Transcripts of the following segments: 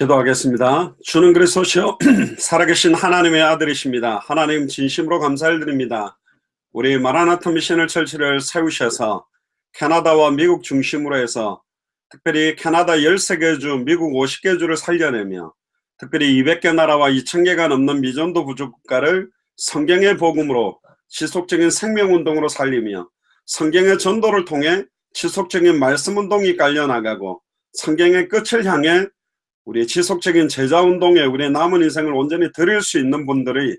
기도하겠습니다. 주는 그리스도시요 살아계신 하나님의 아들이십니다. 하나님 진심으로 감사를 드립니다. 우리 마라나타 미션을 철치를 세우셔서 캐나다와 미국 중심으로 해서 특별히 캐나다 13개 주, 미국 50개 주를 살려내며 특별히 200개 나라와 2000개가 넘는 미전도 부족 국가를 성경의 복음으로 지속적인 생명운동으로 살리며 성경의 전도를 통해 지속적인 말씀운동이 깔려나가고 성경의 끝을 향해 우리의 지속적인 제자운동에 우리의 남은 인생을 온전히 드릴 수 있는 분들이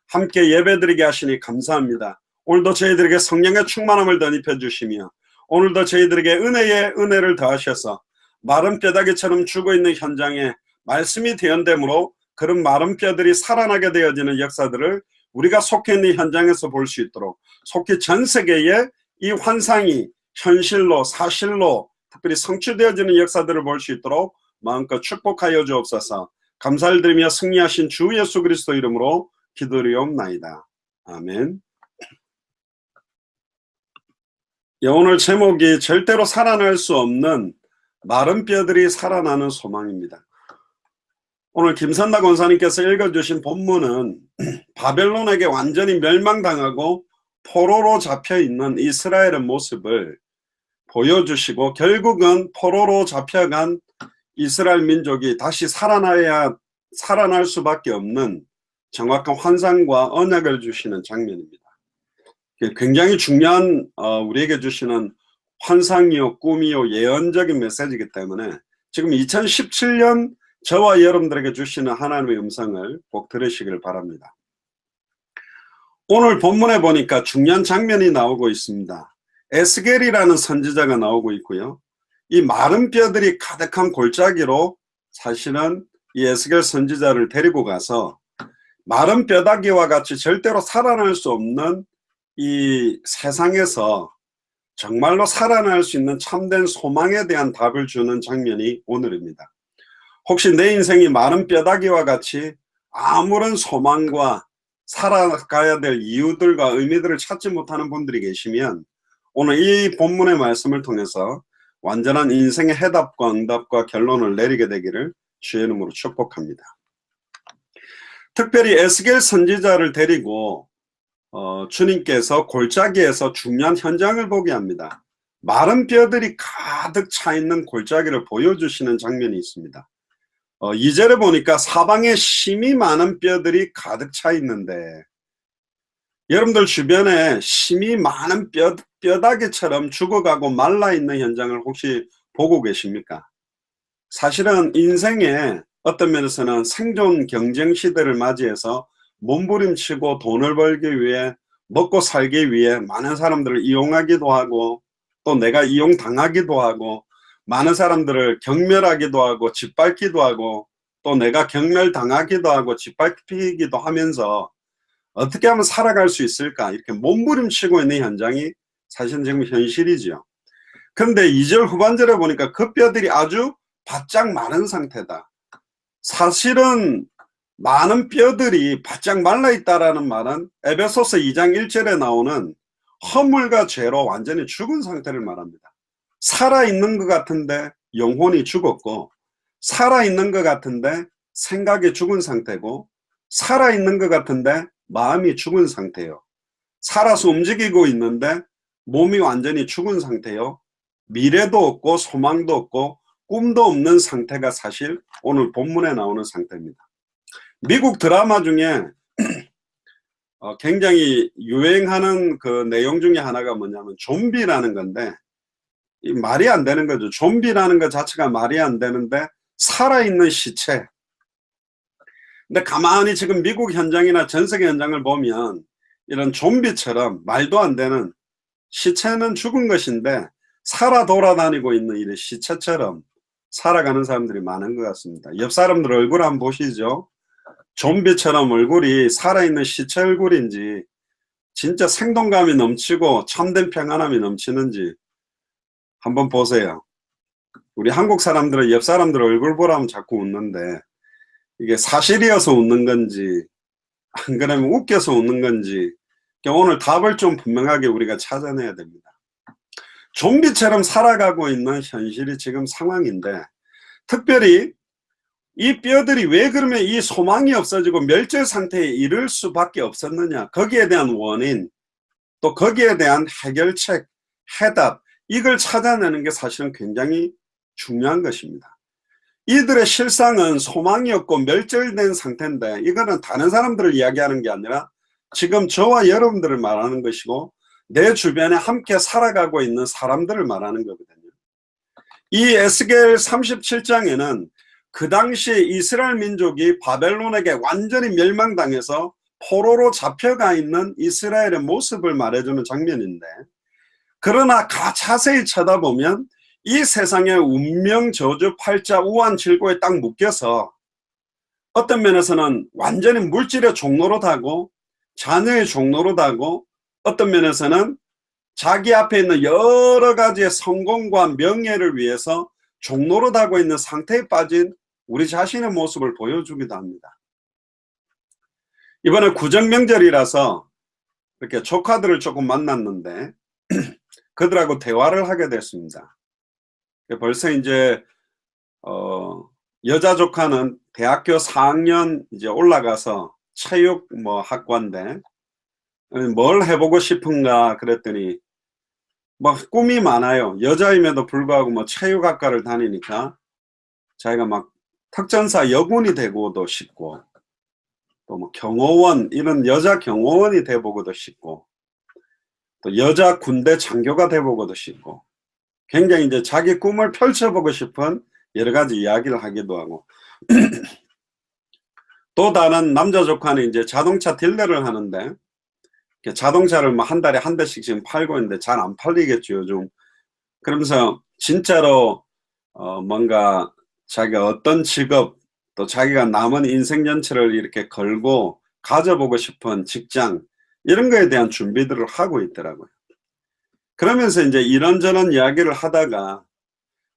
함께 예배드리게 하시니 감사합니다. 오늘도 저희들에게 성령의 충만함을 덧입혀 주시며 오늘도 저희들에게 은혜에 은혜를 더하셔서 마른 뼈다귀처럼 죽어있는 현장에 말씀이 대언됨으로 그런 마른 뼈들이 살아나게 되어지는 역사들을 우리가 속해 있는 현장에서 볼 수 있도록 속히 전 세계에 이 환상이 현실로 사실로 특별히 성취되어지는 역사들을 볼 수 있도록 마음껏 축복하여 주옵소서. 감사를 드리며 승리하신 주 예수 그리스도 이름으로 기도드리옵나이다. 아멘. 오늘 제목이 절대로 살아날 수 없는 마른 뼈들이 살아나는 소망입니다. 오늘 김선다 권사님께서 읽어주신 본문은 바벨론에게 완전히 멸망당하고 포로로 잡혀있는 이스라엘의 모습을 보여주시고 결국은 포로로 잡혀간 이스라엘 민족이 다시 살아날 수밖에 없는 정확한 환상과 언약을 주시는 장면입니다. 굉장히 중요한 우리에게 주시는 환상이요 꿈이요 예언적인 메시지이기 때문에 지금 2017년 저와 여러분들에게 주시는 하나님의 음성을 꼭 들으시길 바랍니다. 오늘 본문에 보니까 중요한 장면이 나오고 있습니다. 에스겔이라는 선지자가 나오고 있고요. 이 마른 뼈들이 가득한 골짜기로 사실은 이 에스겔 선지자를 데리고 가서 마른 뼈다귀와 같이 절대로 살아날 수 없는 이 세상에서 정말로 살아날 수 있는 참된 소망에 대한 답을 주는 장면이 오늘입니다. 혹시 내 인생이 마른 뼈다귀와 같이 아무런 소망과 살아가야 될 이유들과 의미들을 찾지 못하는 분들이 계시면 오늘 이 본문의 말씀을 통해서 완전한 인생의 해답과 응답과 결론을 내리게 되기를 주의 이름으로 축복합니다. 특별히 에스겔 선지자를 데리고 주님께서 골짜기에서 중요한 현장을 보게 합니다. 마른 뼈들이 가득 차 있는 골짜기를 보여주시는 장면이 있습니다. 2절에 보니까 사방에 심이 많은 뼈들이 가득 차 있는데 여러분들 주변에 심이 많은 뼈다귀처럼 죽어가고 말라있는 현장을 혹시 보고 계십니까? 사실은 인생에 어떤 면에서는 생존 경쟁 시대를 맞이해서 몸부림치고 돈을 벌기 위해 먹고 살기 위해 많은 사람들을 이용하기도 하고 또 내가 이용당하기도 하고 많은 사람들을 경멸하기도 하고 짓밟기도 하고 또 내가 경멸당하기도 하고 짓밟히기도 하면서 어떻게 하면 살아갈 수 있을까 이렇게 몸부림치고 있는 현장이 사실은 지금 현실이지요. 그런데 2절 후반절에 보니까 그 뼈들이 아주 바짝 마른 상태다. 사실은 많은 뼈들이 바짝 말라있다라는 말은 에베소서 2장 1절에 나오는 허물과 죄로 완전히 죽은 상태를 말합니다. 살아있는 것 같은데 영혼이 죽었고 살아있는 것 같은데 생각이 죽은 상태고 살아있는 것 같은데 마음이 죽은 상태요. 살아서 움직이고 있는데 몸이 완전히 죽은 상태요. 미래도 없고 소망도 없고 꿈도 없는 상태가 사실 오늘 본문에 나오는 상태입니다. 미국 드라마 중에 굉장히 유행하는 그 내용 중에 하나가 뭐냐면 좀비라는 건데 이 말이 안 되는 거죠. 좀비라는 것 자체가 말이 안 되는데 살아있는 시체. 근데 가만히 지금 미국 현장이나 전 세계 현장을 보면 이런 좀비처럼 말도 안 되는 시체는 죽은 것인데 살아 돌아다니고 있는 이런 시체처럼 살아가는 사람들이 많은 것 같습니다. 옆 사람들 얼굴 한번 보시죠. 좀비처럼 얼굴이 살아있는 시체 얼굴인지 진짜 생동감이 넘치고 참된 평안함이 넘치는지 한번 보세요. 우리 한국 사람들은 옆 사람들 얼굴 보라면 자꾸 웃는데 이게 사실이어서 웃는 건지 안 그러면 웃겨서 웃는 건지 오늘 답을 좀 분명하게 우리가 찾아내야 됩니다. 좀비처럼 살아가고 있는 현실이 지금 상황인데 특별히 이 뼈들이 왜 그러면 이 소망이 없어지고 멸절 상태에 이를 수밖에 없었느냐, 거기에 대한 원인, 또 거기에 대한 해결책, 해답, 이걸 찾아내는 게 사실은 굉장히 중요한 것입니다. 이들의 실상은 소망이 없고 멸절된 상태인데, 이거는 다른 사람들을 이야기하는 게 아니라 지금 저와 여러분들을 말하는 것이고 내 주변에 함께 살아가고 있는 사람들을 말하는 거거든요. 이 에스겔 37장에는 그 당시에 이스라엘 민족이 바벨론에게 완전히 멸망당해서 포로로 잡혀가 있는 이스라엘의 모습을 말해주는 장면인데, 그러나 자세히 쳐다보면 이 세상의 운명, 저주, 팔자, 우한, 질고에 딱 묶여서 어떤 면에서는 완전히 물질의 종노릇하고 자녀의 종노릇하고, 어떤 면에서는 자기 앞에 있는 여러 가지의 성공과 명예를 위해서 종노릇하고 있는 상태에 빠진 우리 자신의 모습을 보여주기도 합니다. 이번에 구정명절이라서 이렇게 조카들을 조금 만났는데 그들하고 대화를 하게 됐습니다. 벌써 이제 여자 조카는 대학교 4학년 이제 올라가서 체육 학과인데 뭘 해보고 싶은가 그랬더니 막 꿈이 많아요. 여자임에도 불구하고 체육학과를 다니니까 자기가 막 특전사 여군이 되고도 싶고, 또 경호원, 이런 여자 경호원이 돼보고도 싶고, 또 여자 군대 장교가 돼보고도 싶고, 굉장히 이제 자기 꿈을 펼쳐보고 싶은 여러 가지 이야기를 하기도 하고, 또 다른 남자 조카는 이제 자동차 딜러를 하는데, 자동차를 한 달에 한 대씩 지금 팔고 있는데 잘 안 팔리겠죠, 요즘. 그러면서 진짜로 뭔가 자기가 어떤 직업, 또 자기가 남은 인생 전체를 이렇게 걸고 가져보고 싶은 직장, 이런 거에 대한 준비들을 하고 있더라고요. 그러면서 이제 이런저런 이야기를 하다가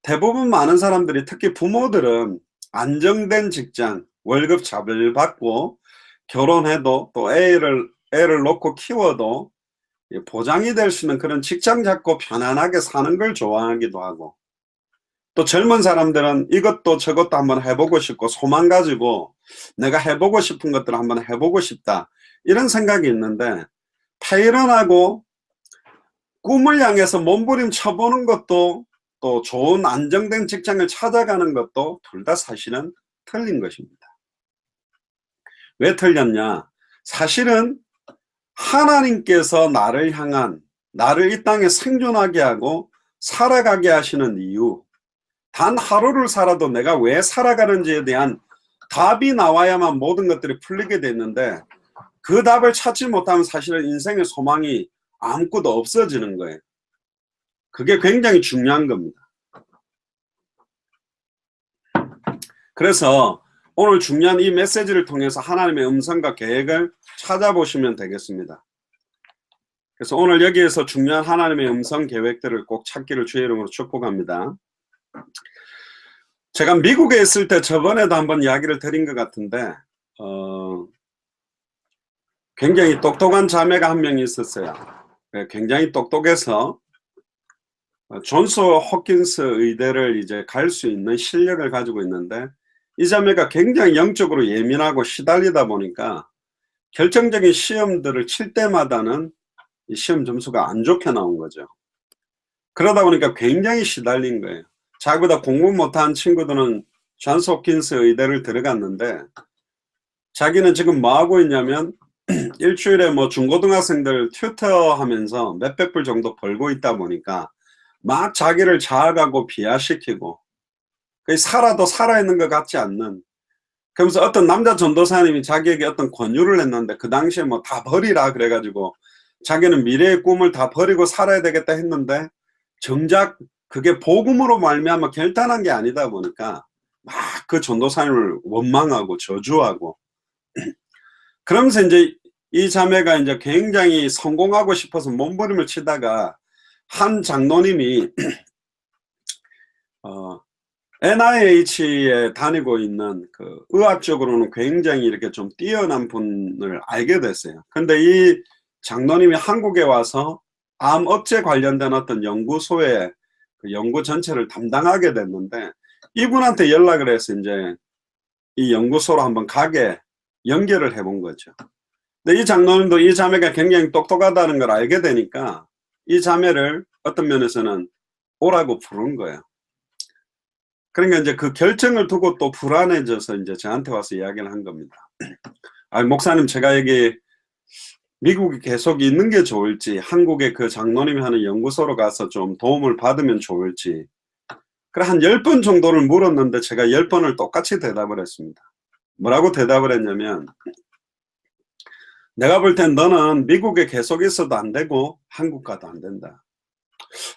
대부분 많은 사람들이, 특히 부모들은 안정된 직장, 월급 잘 받고 결혼해도 또 애를 놓고 키워도 보장이 될 수 있는 그런 직장 잡고 편안하게 사는 걸 좋아하기도 하고, 또 젊은 사람들은 이것도 저것도 한번 해보고 싶고 소망 가지고 내가 해보고 싶은 것들을 한번 해보고 싶다, 이런 생각이 있는데, 패일런하고 꿈을 향해서 몸부림 쳐보는 것도, 또 좋은 안정된 직장을 찾아가는 것도 둘 다 사실은 틀린 것입니다. 왜 틀렸냐? 사실은 하나님께서 나를 향한, 나를 이 땅에 생존하게 하고 살아가게 하시는 이유, 단 하루를 살아도 내가 왜 살아가는지에 대한 답이 나와야만 모든 것들이 풀리게 됐는데, 그 답을 찾지 못하면 사실은 인생의 소망이 아무것도 없어지는 거예요. 그게 굉장히 중요한 겁니다. 그래서 오늘 중요한 이 메시지를 통해서 하나님의 음성과 계획을 찾아보시면 되겠습니다. 그래서 오늘 여기에서 중요한 하나님의 음성 계획들을 꼭 찾기를 주의 이름으로 축복합니다. 제가 미국에 있을 때 저번에도 한번 이야기를 드린 것 같은데 굉장히 똑똑한 자매가 한 명이 있었어요. 굉장히 똑똑해서 존스 홉킨스 의대를 이제 갈 수 있는 실력을 가지고 있는데, 이 자매가 굉장히 영적으로 예민하고 시달리다 보니까 결정적인 시험들을 칠 때마다는 이 시험 점수가 안 좋게 나온 거죠. 그러다 보니까 굉장히 시달린 거예요. 자기보다 공부 못한 친구들은 존스 홉킨스 의대를 들어갔는데, 자기는 지금 뭐 하고 있냐면 일주일에 중고등학생들 튜터 하면서 몇백 불 정도 벌고 있다 보니까 막 자기를 자학하고 비하시키고, 살아도 살아있는 것 같지 않는, 그러면서 어떤 남자 전도사님이 자기에게 어떤 권유를 했는데, 그 당시에 다 버리라 그래가지고 자기는 미래의 꿈을 다 버리고 살아야 되겠다 했는데, 정작 그게 복음으로 말미암아 결단한 게 아니다 보니까 막 그 전도사님을 원망하고 저주하고, 그러면서 이제 이 자매가 이제 굉장히 성공하고 싶어서 몸부림을 치다가 한 장로님이 NIH에 다니고 있는 그 의학적으로는 굉장히 이렇게 좀 뛰어난 분을 알게 됐어요. 근데 이 장로님이 한국에 와서 암 억제 관련된 어떤 연구소의 그 연구 전체를 담당하게 됐는데, 이분한테 연락을 해서 이제 이 연구소로 한번 가게 연결을 해본 거죠. 근데 이 장로님도 이 자매가 굉장히 똑똑하다는 걸 알게 되니까 이 자매를 어떤 면에서는 오라고 부른 거예요. 그러니까 이제 그 결정을 두고 또 불안해져서 이제 저한테 와서 이야기를 한 겁니다. 아, 목사님, 제가 여기 미국에 계속 있는 게 좋을지, 한국의 그 장로님이 하는 연구소로 가서 좀 도움을 받으면 좋을지. 그래, 한 10번 정도를 물었는데 제가 10번을 똑같이 대답을 했습니다. 뭐라고 대답을 했냐면, 내가 볼 땐 너는 미국에 계속 있어도 안 되고 한국 가도 안 된다.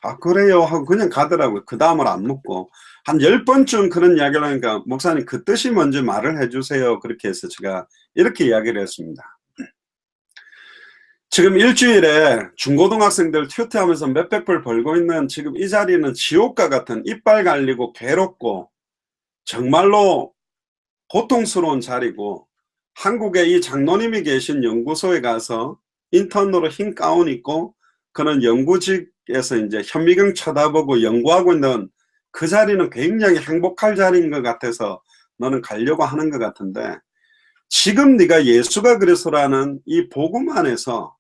아, 그래요 하고 그냥 가더라고요. 그 다음을 안 묻고. 한 10번쯤 그런 이야기를 하니까, 목사님 그 뜻이 뭔지 말을 해주세요. 그렇게 해서 제가 이렇게 이야기를 했습니다. 지금 일주일에 중고등학생들 튜트하면서 몇백 불 벌고 있는 지금 이 자리는 지옥과 같은, 이빨 갈리고 괴롭고 정말로 고통스러운 자리고, 한국에 이 장로님이 계신 연구소에 가서 인턴으로 흰 가운 입고 그런 연구직에서 이제 현미경 쳐다보고 연구하고 있는 그 자리는 굉장히 행복할 자리인 것 같아서 너는 가려고 하는 것 같은데, 지금 네가 예수가 그리스도라는 이 복음 안에서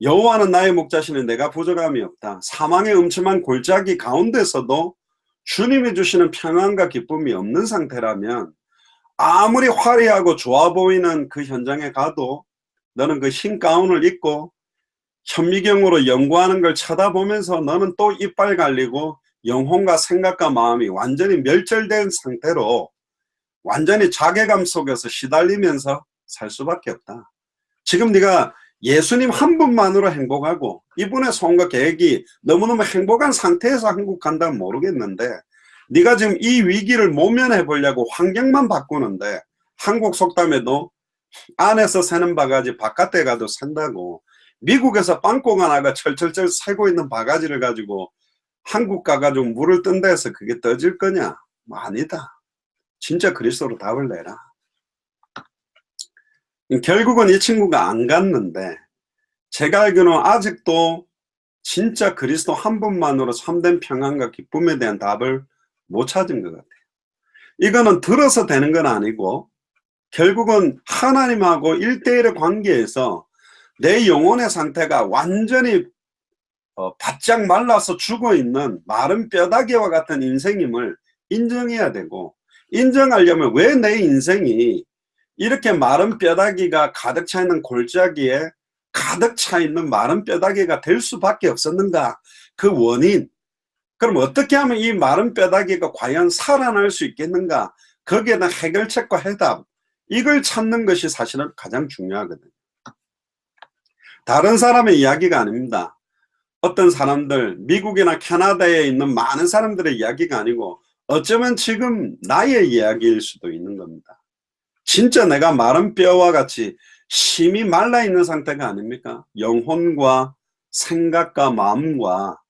여호와는 나의 목자시니 내가 부족함이 없다, 사망의 음침한 골짜기 가운데서도 주님이 주시는 평안과 기쁨이 없는 상태라면, 아무리 화려하고 좋아 보이는 그 현장에 가도 너는 그 흰 가운을 입고 현미경으로 연구하는 걸 쳐다보면서 너는 또 이빨 갈리고 영혼과 생각과 마음이 완전히 멸절된 상태로 완전히 자괴감 속에서 시달리면서 살 수밖에 없다. 지금 네가 예수님 한 분만으로 행복하고 이분의 소원과 계획이 너무너무 행복한 상태에서 한국 간다면 모르겠는데, 네가 지금 이 위기를 모면해 보려고 환경만 바꾸는데, 한국 속담에도 안에서 새는 바가지 바깥에 가도 샌다고, 미국에서 빵꾸가 나가 철철철 새고 있는 바가지를 가지고 한국 가가지고 물을 뜬다 해서 그게 떠질 거냐? 뭐 아니다. 진짜 그리스도로 답을 내라. 결국은 이 친구가 안 갔는데, 제가 알기로는 아직도 진짜 그리스도 한 분만으로 참된 평안과 기쁨에 대한 답을 못 찾은 것 같아요. 이거는 들어서 되는 건 아니고 결국은 하나님하고 1대1의 관계에서 내 영혼의 상태가 완전히 바짝 말라서 죽어있는 마른 뼈다귀와 같은 인생임을 인정해야 되고, 인정하려면 왜 내 인생이 이렇게 마른 뼈다귀가 가득 차 있는 골짜기에 가득 차 있는 마른 뼈다귀가 될 수밖에 없었는가, 그 원인, 그럼 어떻게 하면 이 마른 뼈다귀가 과연 살아날 수 있겠는가, 거기에 대한 해결책과 해답, 이걸 찾는 것이 사실은 가장 중요하거든요. 다른 사람의 이야기가 아닙니다. 어떤 사람들, 미국이나 캐나다에 있는 많은 사람들의 이야기가 아니고 어쩌면 지금 나의 이야기일 수도 있는 겁니다. 진짜 내가 마른 뼈와 같이 심이 말라있는 상태가 아닙니까? 영혼과 생각과 마음과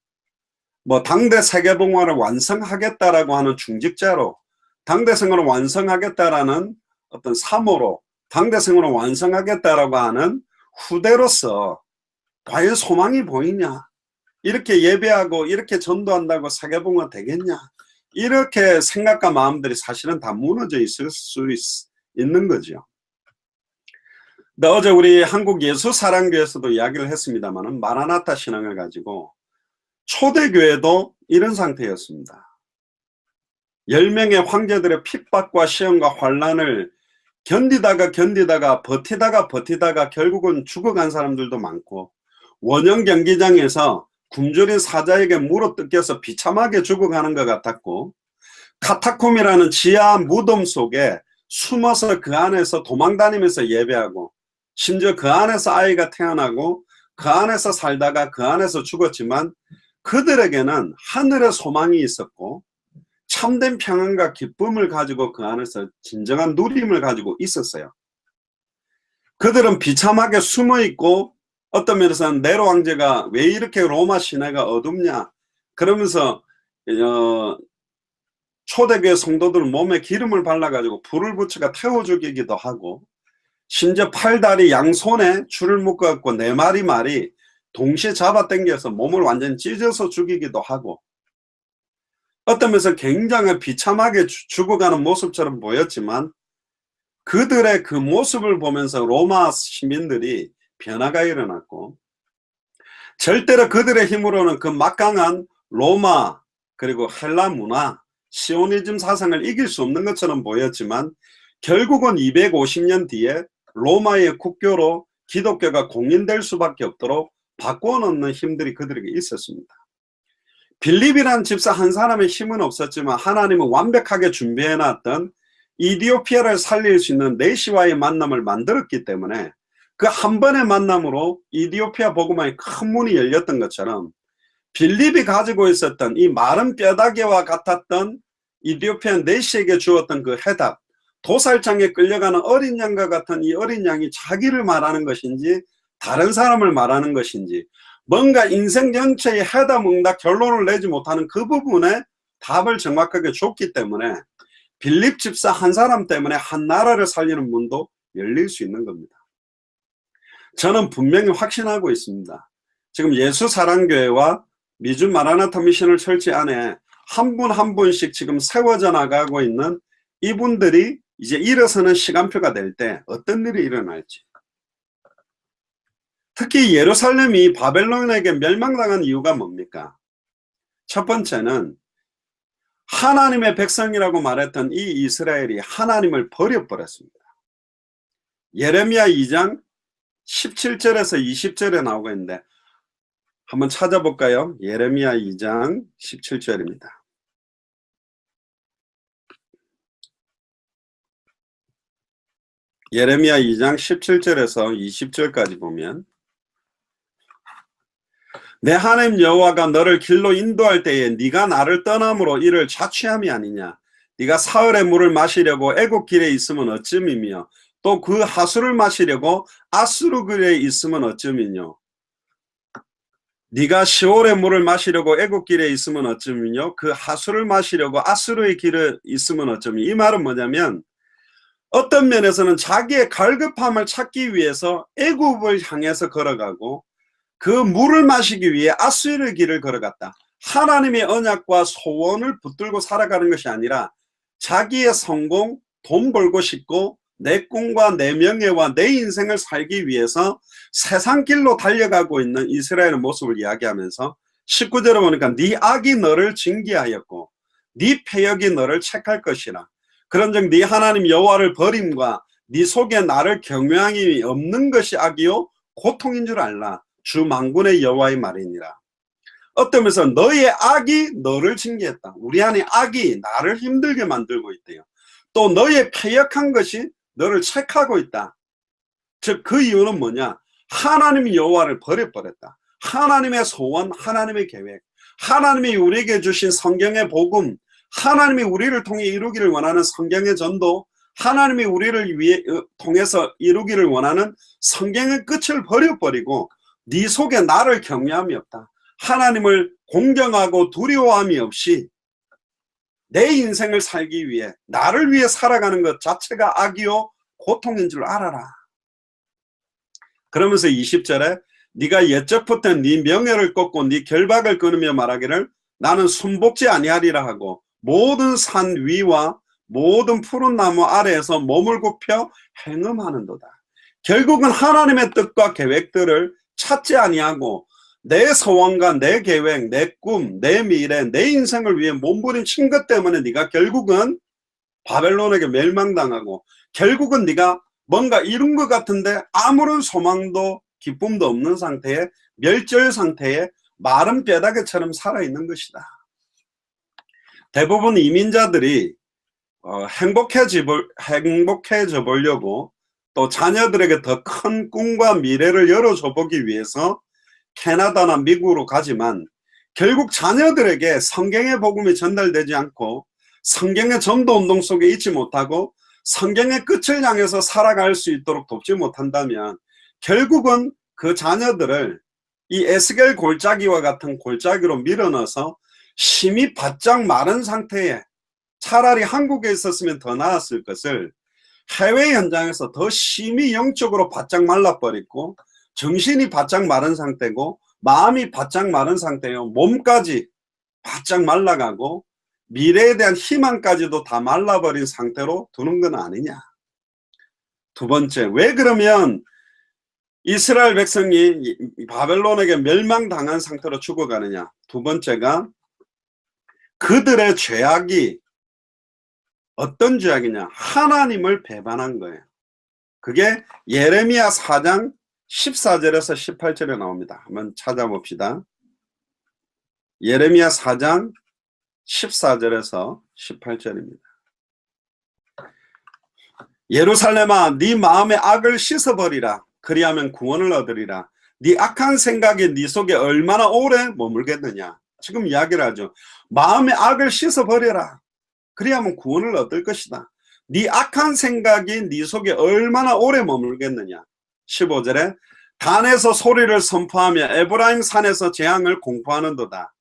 뭐 당대 세계봉화를 완성하겠다라고 하는 중직자로, 당대 생활을 완성하겠다라는 어떤 사모로, 당대 생활을 완성하겠다라고 하는 후대로서 과연 소망이 보이냐? 이렇게 예배하고 이렇게 전도한다고 세계봉화 되겠냐? 이렇게 생각과 마음들이 사실은 다 무너져 있을 수 있는 거죠. 근데 어제 우리 한국 예수사랑교에서도 이야기를 했습니다만, 마라나타 신앙을 가지고 초대교회도 이런 상태였습니다. 10명의 황제들의 핍박과 시험과 환란을 견디다가 버티다가 결국은 죽어간 사람들도 많고, 원형 경기장에서 굶주린 사자에게 물어뜯겨서 비참하게 죽어가는 것 같았고, 카타콤이라는 지하 무덤 속에 숨어서 그 안에서 도망다니면서 예배하고, 심지어 그 안에서 아이가 태어나고 그 안에서 살다가 그 안에서 죽었지만 그들에게는 하늘의 소망이 있었고 참된 평안과 기쁨을 가지고 그 안에서 진정한 누림을 가지고 있었어요. 그들은 비참하게 숨어있고, 어떤 면에서는 네로 황제가 왜 이렇게 로마 시내가 어둡냐 그러면서 초대교회 성도들 몸에 기름을 발라가지고 불을 붙여가 태워 죽이기도 하고, 심지어 팔다리 양손에 줄을 묶어갖고 4마리 말이 동시에 잡아당겨서 몸을 완전히 찢어서 죽이기도 하고, 어떤 면에서 굉장히 비참하게 죽어가는 모습처럼 보였지만 그들의 그 모습을 보면서 로마 시민들이 변화가 일어났고, 절대로 그들의 힘으로는 그 막강한 로마 그리고 헬라 문화, 시오니즘 사상을 이길 수 없는 것처럼 보였지만 결국은 250년 뒤에 로마의 국교로 기독교가 공인될 수밖에 없도록 바꾸어 놓는 힘들이 그들에게 있었습니다. 빌립이라는 집사 한 사람의 힘은 없었지만 하나님은 완벽하게 준비해 놨던 이디오피아를 살릴 수 있는 내시와의 만남을 만들었기 때문에 그 한 번의 만남으로 이디오피아 복음화의 큰 문이 열렸던 것처럼 빌립이 가지고 있었던 이 마른 뼈다귀와 같았던 이디오피아 내시에게 주었던 그 해답, 도살장에 끌려가는 어린 양과 같은 이 어린 양이 자기를 말하는 것인지 다른 사람을 말하는 것인지 뭔가 인생 전체의 해답, 응답, 결론을 내지 못하는 그 부분에 답을 정확하게 줬기 때문에 빌립 집사 한 사람 때문에 한 나라를 살리는 문도 열릴 수 있는 겁니다. 저는 분명히 확신하고 있습니다. 지금 예수사랑교회와 미주 마라나타 미션을 설치 안에 한 분 한 분씩 지금 세워져 나가고 있는 이분들이 이제 일어서는 시간표가 될 때 어떤 일이 일어날지. 특히 예루살렘이 바벨론에게 멸망당한 이유가 뭡니까? 첫 번째는 하나님의 백성이라고 말했던 이 이스라엘이 하나님을 버려버렸습니다. 예레미야 2장 17절에서 20절에 나오고 있는데 한번 찾아볼까요? 예레미야 2장 17절입니다. 예레미야 2장 17절에서 20절까지 보면 내 하나님 여호와가 너를 길로 인도할 때에 네가 나를 떠남으로 이를 자취함이 아니냐. 네가 사흘의 물을 마시려고 애굽 길에 있으면 어쯤이며 또 그 하수를 마시려고 아수르 길에 있으면 어쯤이뇨. 네가 시올의 물을 마시려고 애굽 길에 있으면 어쯤이뇨. 그 하수를 마시려고 아수르의 길에 있으면 어쩌니. 이 말은 뭐냐면 어떤 면에서는 자기의 갈급함을 찾기 위해서 애굽을 향해서 걸어가고 그 물을 마시기 위해 아수르의 길을 걸어갔다. 하나님의 언약과 소원을 붙들고 살아가는 것이 아니라 자기의 성공, 돈 벌고 싶고 내 꿈과 내 명예와 내 인생을 살기 위해서 세상 길로 달려가고 있는 이스라엘의 모습을 이야기하면서 19절에 보니까 네 악이 너를 징계하였고 네 패역이 너를 책할 것이라. 그런즉 네 하나님 여호와를 버림과 네 속에 나를 경외함이 없는 것이 악이요 고통인 줄 알라. 주 만군의 여호와의 말이니라. 어떤 면에서 너의 악이 너를 징계했다. 우리 안에 악이 나를 힘들게 만들고 있대요. 또 너의 패역한 것이 너를 책하고 있다. 즉 그 이유는 뭐냐? 하나님 여호와를 버려버렸다. 하나님의 소원, 하나님의 계획, 하나님이 우리에게 주신 성경의 복음, 하나님이 우리를 통해 이루기를 원하는 성경의 전도, 하나님이 우리를 위해 통해서 이루기를 원하는 성경의 끝을 버려버리고 네 속에 나를 경외함이 없다. 하나님을 공경하고 두려워함이 없이 내 인생을 살기 위해 나를 위해 살아가는 것 자체가 악이요 고통인 줄 알아라. 그러면서 20절에 네가 옛적부터 네 명예를 꺾고 네 결박을 끊으며 말하기를 나는 순복지 아니하리라 하고 모든 산 위와 모든 푸른 나무 아래에서 몸을 굽혀 행음하는도다. 결국은 하나님의 뜻과 계획들을 찾지 아니하고 내 소원과 내 계획, 내 꿈, 내 미래, 내 인생을 위해 몸부림친 것 때문에 네가 결국은 바벨론에게 멸망당하고 결국은 네가 뭔가 이룬 것 같은데 아무런 소망도 기쁨도 없는 상태에 멸절 상태에 마른 뼈다귀처럼 살아있는 것이다. 대부분 이민자들이 행복해져 보려고 또 자녀들에게 더 큰 꿈과 미래를 열어줘 보기 위해서 캐나다나 미국으로 가지만 결국 자녀들에게 성경의 복음이 전달되지 않고 성경의 전도운동 속에 있지 못하고 성경의 끝을 향해서 살아갈 수 있도록 돕지 못한다면 결국은 그 자녀들을 이 에스겔 골짜기와 같은 골짜기로 밀어넣어서 심히 바짝 마른 상태에 차라리 한국에 있었으면 더 나았을 것을 해외 현장에서 더 심히 영적으로 바짝 말라버리고 정신이 바짝 마른 상태고 마음이 바짝 마른 상태요. 몸까지 바짝 말라가고 미래에 대한 희망까지도 다 말라버린 상태로 두는 건 아니냐. 두 번째, 왜 그러면 이스라엘 백성이 바벨론에게 멸망당한 상태로 죽어가느냐? 두 번째가 그들의 죄악이 어떤 죄악이냐? 하나님을 배반한 거예요. 그게 예레미야 4장 14절에서 18절에 나옵니다. 한번 찾아봅시다. 예레미야 4장 14절에서 18절입니다. 예루살렘아, 네 마음의 악을 씻어버리라. 그리하면 구원을 얻으리라. 네 악한 생각이 네 속에 얼마나 오래 머물겠느냐. 지금 이야기를 하죠. 마음의 악을 씻어버려라. 그리하면 구원을 얻을 것이다. 네 악한 생각이 네 속에 얼마나 오래 머물겠느냐. 15절에 단에서 소리를 선포하며 에브라임 산에서 재앙을 공포하는도다.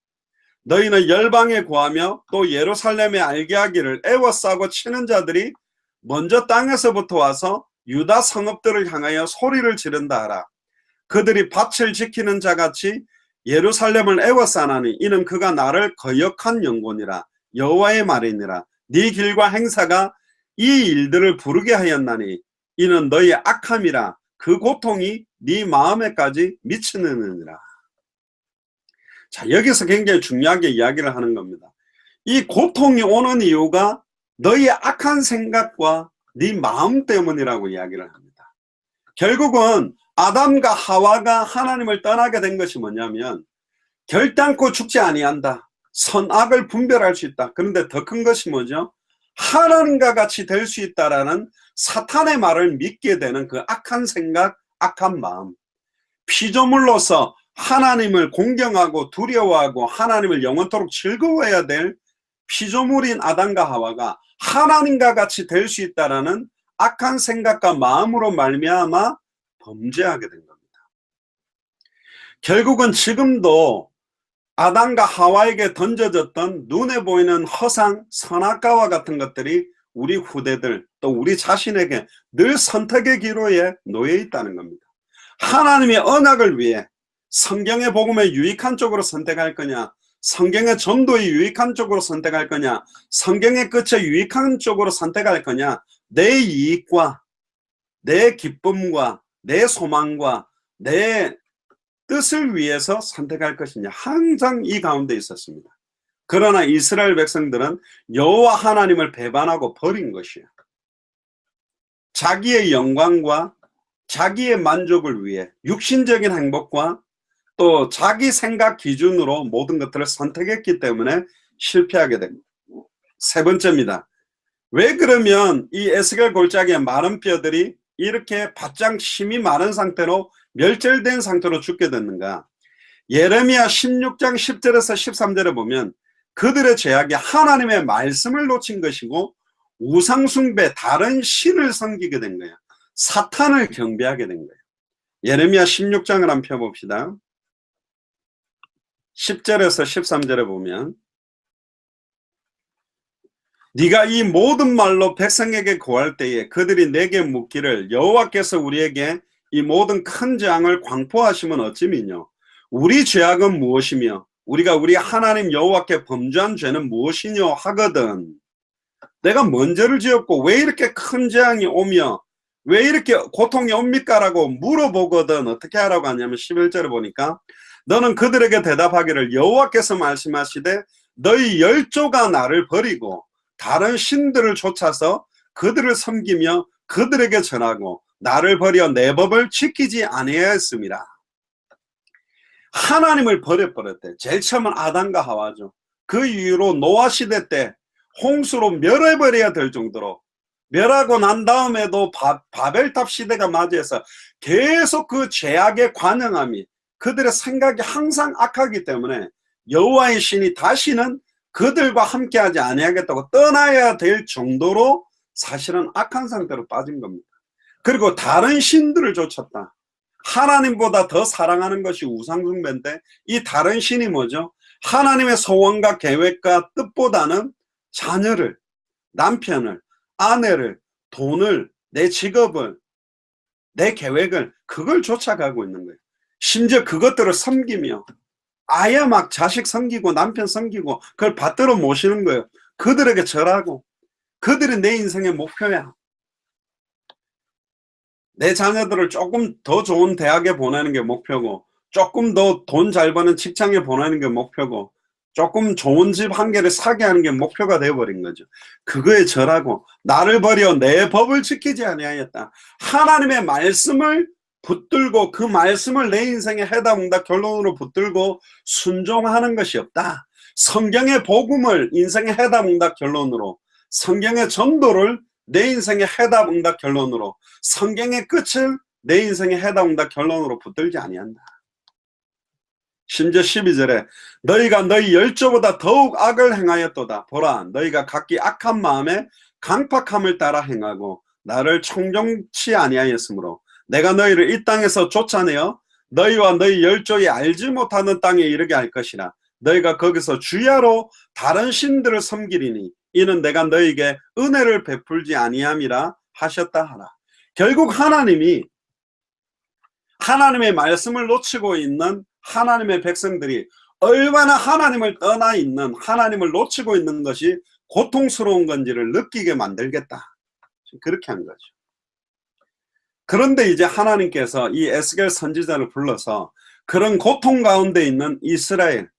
너희는 열방에 구하며 또 예루살렘에 알게 하기를 애워싸고 치는 자들이 먼저 땅에서부터 와서 유다 성읍들을 향하여 소리를 지른다 하라. 그들이 밭을 지키는 자같이 예루살렘을 애워싸나니 이는 그가 나를 거역한 영혼이라. 여호와의 말이니라. 네 길과 행사가 이 일들을 부르게 하였나니 이는 너희의 악함이라. 그 고통이 네 마음에까지 미치느니라. 자, 여기서 굉장히 중요하게 이야기를 하는 겁니다. 이 고통이 오는 이유가 너희의 악한 생각과 네 마음 때문이라고 이야기를 합니다. 결국은 아담과 하와가 하나님을 떠나게 된 것이 뭐냐면 결단코 죽지 아니한다. 선악을 분별할 수 있다. 그런데 더 큰 것이 뭐죠? 하나님과 같이 될 수 있다라는 사탄의 말을 믿게 되는 그 악한 생각, 악한 마음. 피조물로서 하나님을 공경하고 두려워하고 하나님을 영원토록 즐거워해야 될 피조물인 아담과 하와가 하나님과 같이 될 수 있다라는 악한 생각과 마음으로 말미암아 범죄하게 된 겁니다. 결국은 지금도 아담과 하와에게 던져졌던 눈에 보이는 허상, 선악과와 같은 것들이 우리 후대들 또 우리 자신에게 늘 선택의 기로에 놓여 있다는 겁니다. 하나님의 언약을 위해 성경의 복음에 유익한 쪽으로 선택할 거냐, 성경의 전도에 유익한 쪽으로 선택할 거냐, 성경의 끝에 유익한 쪽으로 선택할 거냐, 내 이익과 내 기쁨과 내 소망과 내 뜻을 위해서 선택할 것이냐, 항상 이 가운데 있었습니다. 그러나 이스라엘 백성들은 여호와 하나님을 배반하고 버린 것이에요. 자기의 영광과 자기의 만족을 위해 육신적인 행복과 또 자기 생각 기준으로 모든 것들을 선택했기 때문에 실패하게 됩니다. 세 번째입니다. 왜 그러면 이 에스겔 골짜기의 마른 뼈들이 이렇게 바짝 힘이 마른 상태로 멸절된 상태로 죽게 됐는가? 예레미야 16장 10절에서 13절에 보면 그들의 죄악이 하나님의 말씀을 놓친 것이고 우상숭배, 다른 신을 섬기게 된 거예요. 사탄을 경배하게 된 거예요. 예레미야 16장을 한번 펴봅시다. 10절에서 13절에 보면 네가 이 모든 말로 백성에게 고할 때에 그들이 내게 묻기를 여호와께서 우리에게 이 모든 큰 재앙을 광포하시면 어찌미뇨? 우리 죄악은 무엇이며 우리가 우리 하나님 여호와께 범죄한 죄는 무엇이뇨 하거든. 내가 뭔 죄를 지었고 왜 이렇게 큰 재앙이 오며 왜 이렇게 고통이 옵니까? 라고 물어보거든. 어떻게 하라고 하냐면 11절에 보니까 너는 그들에게 대답하기를 여호와께서 말씀하시되 너희 열조가 나를 버리고 다른 신들을 쫓아서 그들을 섬기며 그들에게 전하고 나를 버려 내 법을 지키지 아니하였습니다. 하나님을 버려버렸대. 제일 처음은 아담과 하와죠. 그 이후로 노아 시대 때 홍수로 멸해버려야 될 정도로 멸하고 난 다음에도 바벨탑 시대가 맞이해서 계속 그 죄악의 관영함이 그들의 생각이 항상 악하기 때문에 여호와의 신이 다시는 그들과 함께하지 아니하겠다고 떠나야 될 정도로 사실은 악한 상태로 빠진 겁니다. 그리고 다른 신들을 쫓았다. 하나님보다 더 사랑하는 것이 우상숭배인데 이 다른 신이 뭐죠? 하나님의 소원과 계획과 뜻보다는 자녀를, 남편을, 아내를, 돈을, 내 직업을, 내 계획을 그걸 쫓아가고 있는 거예요. 심지어 그것들을 섬기며 아예 막 자식 섬기고 남편 섬기고 그걸 받들어 모시는 거예요. 그들에게 절하고 그들이 내 인생의 목표야. 내 자녀들을 조금 더 좋은 대학에 보내는 게 목표고, 조금 더 돈 잘 버는 직장에 보내는 게 목표고, 조금 좋은 집 한 개를 사게 하는 게 목표가 되어버린 거죠. 그거에 절하고 나를 버려 내 법을 지키지 아니하였다. 하나님의 말씀을 붙들고 그 말씀을 내 인생의 해답응답 결론으로 붙들고 순종하는 것이 없다. 성경의 복음을 인생의 해답응답 결론으로, 성경의 전도를 내 인생의 해답응답 결론으로, 성경의 끝을 내 인생의 해답응답 결론으로 붙들지 아니한다. 심지어 12절에 너희가 너희 열조보다 더욱 악을 행하였도다. 보라, 너희가 각기 악한 마음에 강팍함을 따라 행하고 나를 청종치 아니하였으므로 내가 너희를 이 땅에서 쫓아내어 너희와 너희 열조에 알지 못하는 땅에 이르게 할 것이라. 너희가 거기서 주야로 다른 신들을 섬기리니 이는 내가 너희에게 은혜를 베풀지 아니함이라 하셨다 하라. 결국 하나님이 하나님의 말씀을 놓치고 있는 하나님의 백성들이 얼마나 하나님을 떠나 있는, 하나님을 놓치고 있는 것이 고통스러운 건지를 느끼게 만들겠다. 그렇게 한 거죠. 그런데 이제 하나님께서 이 에스겔 선지자를 불러서 그런 고통 가운데 있는 이스라엘,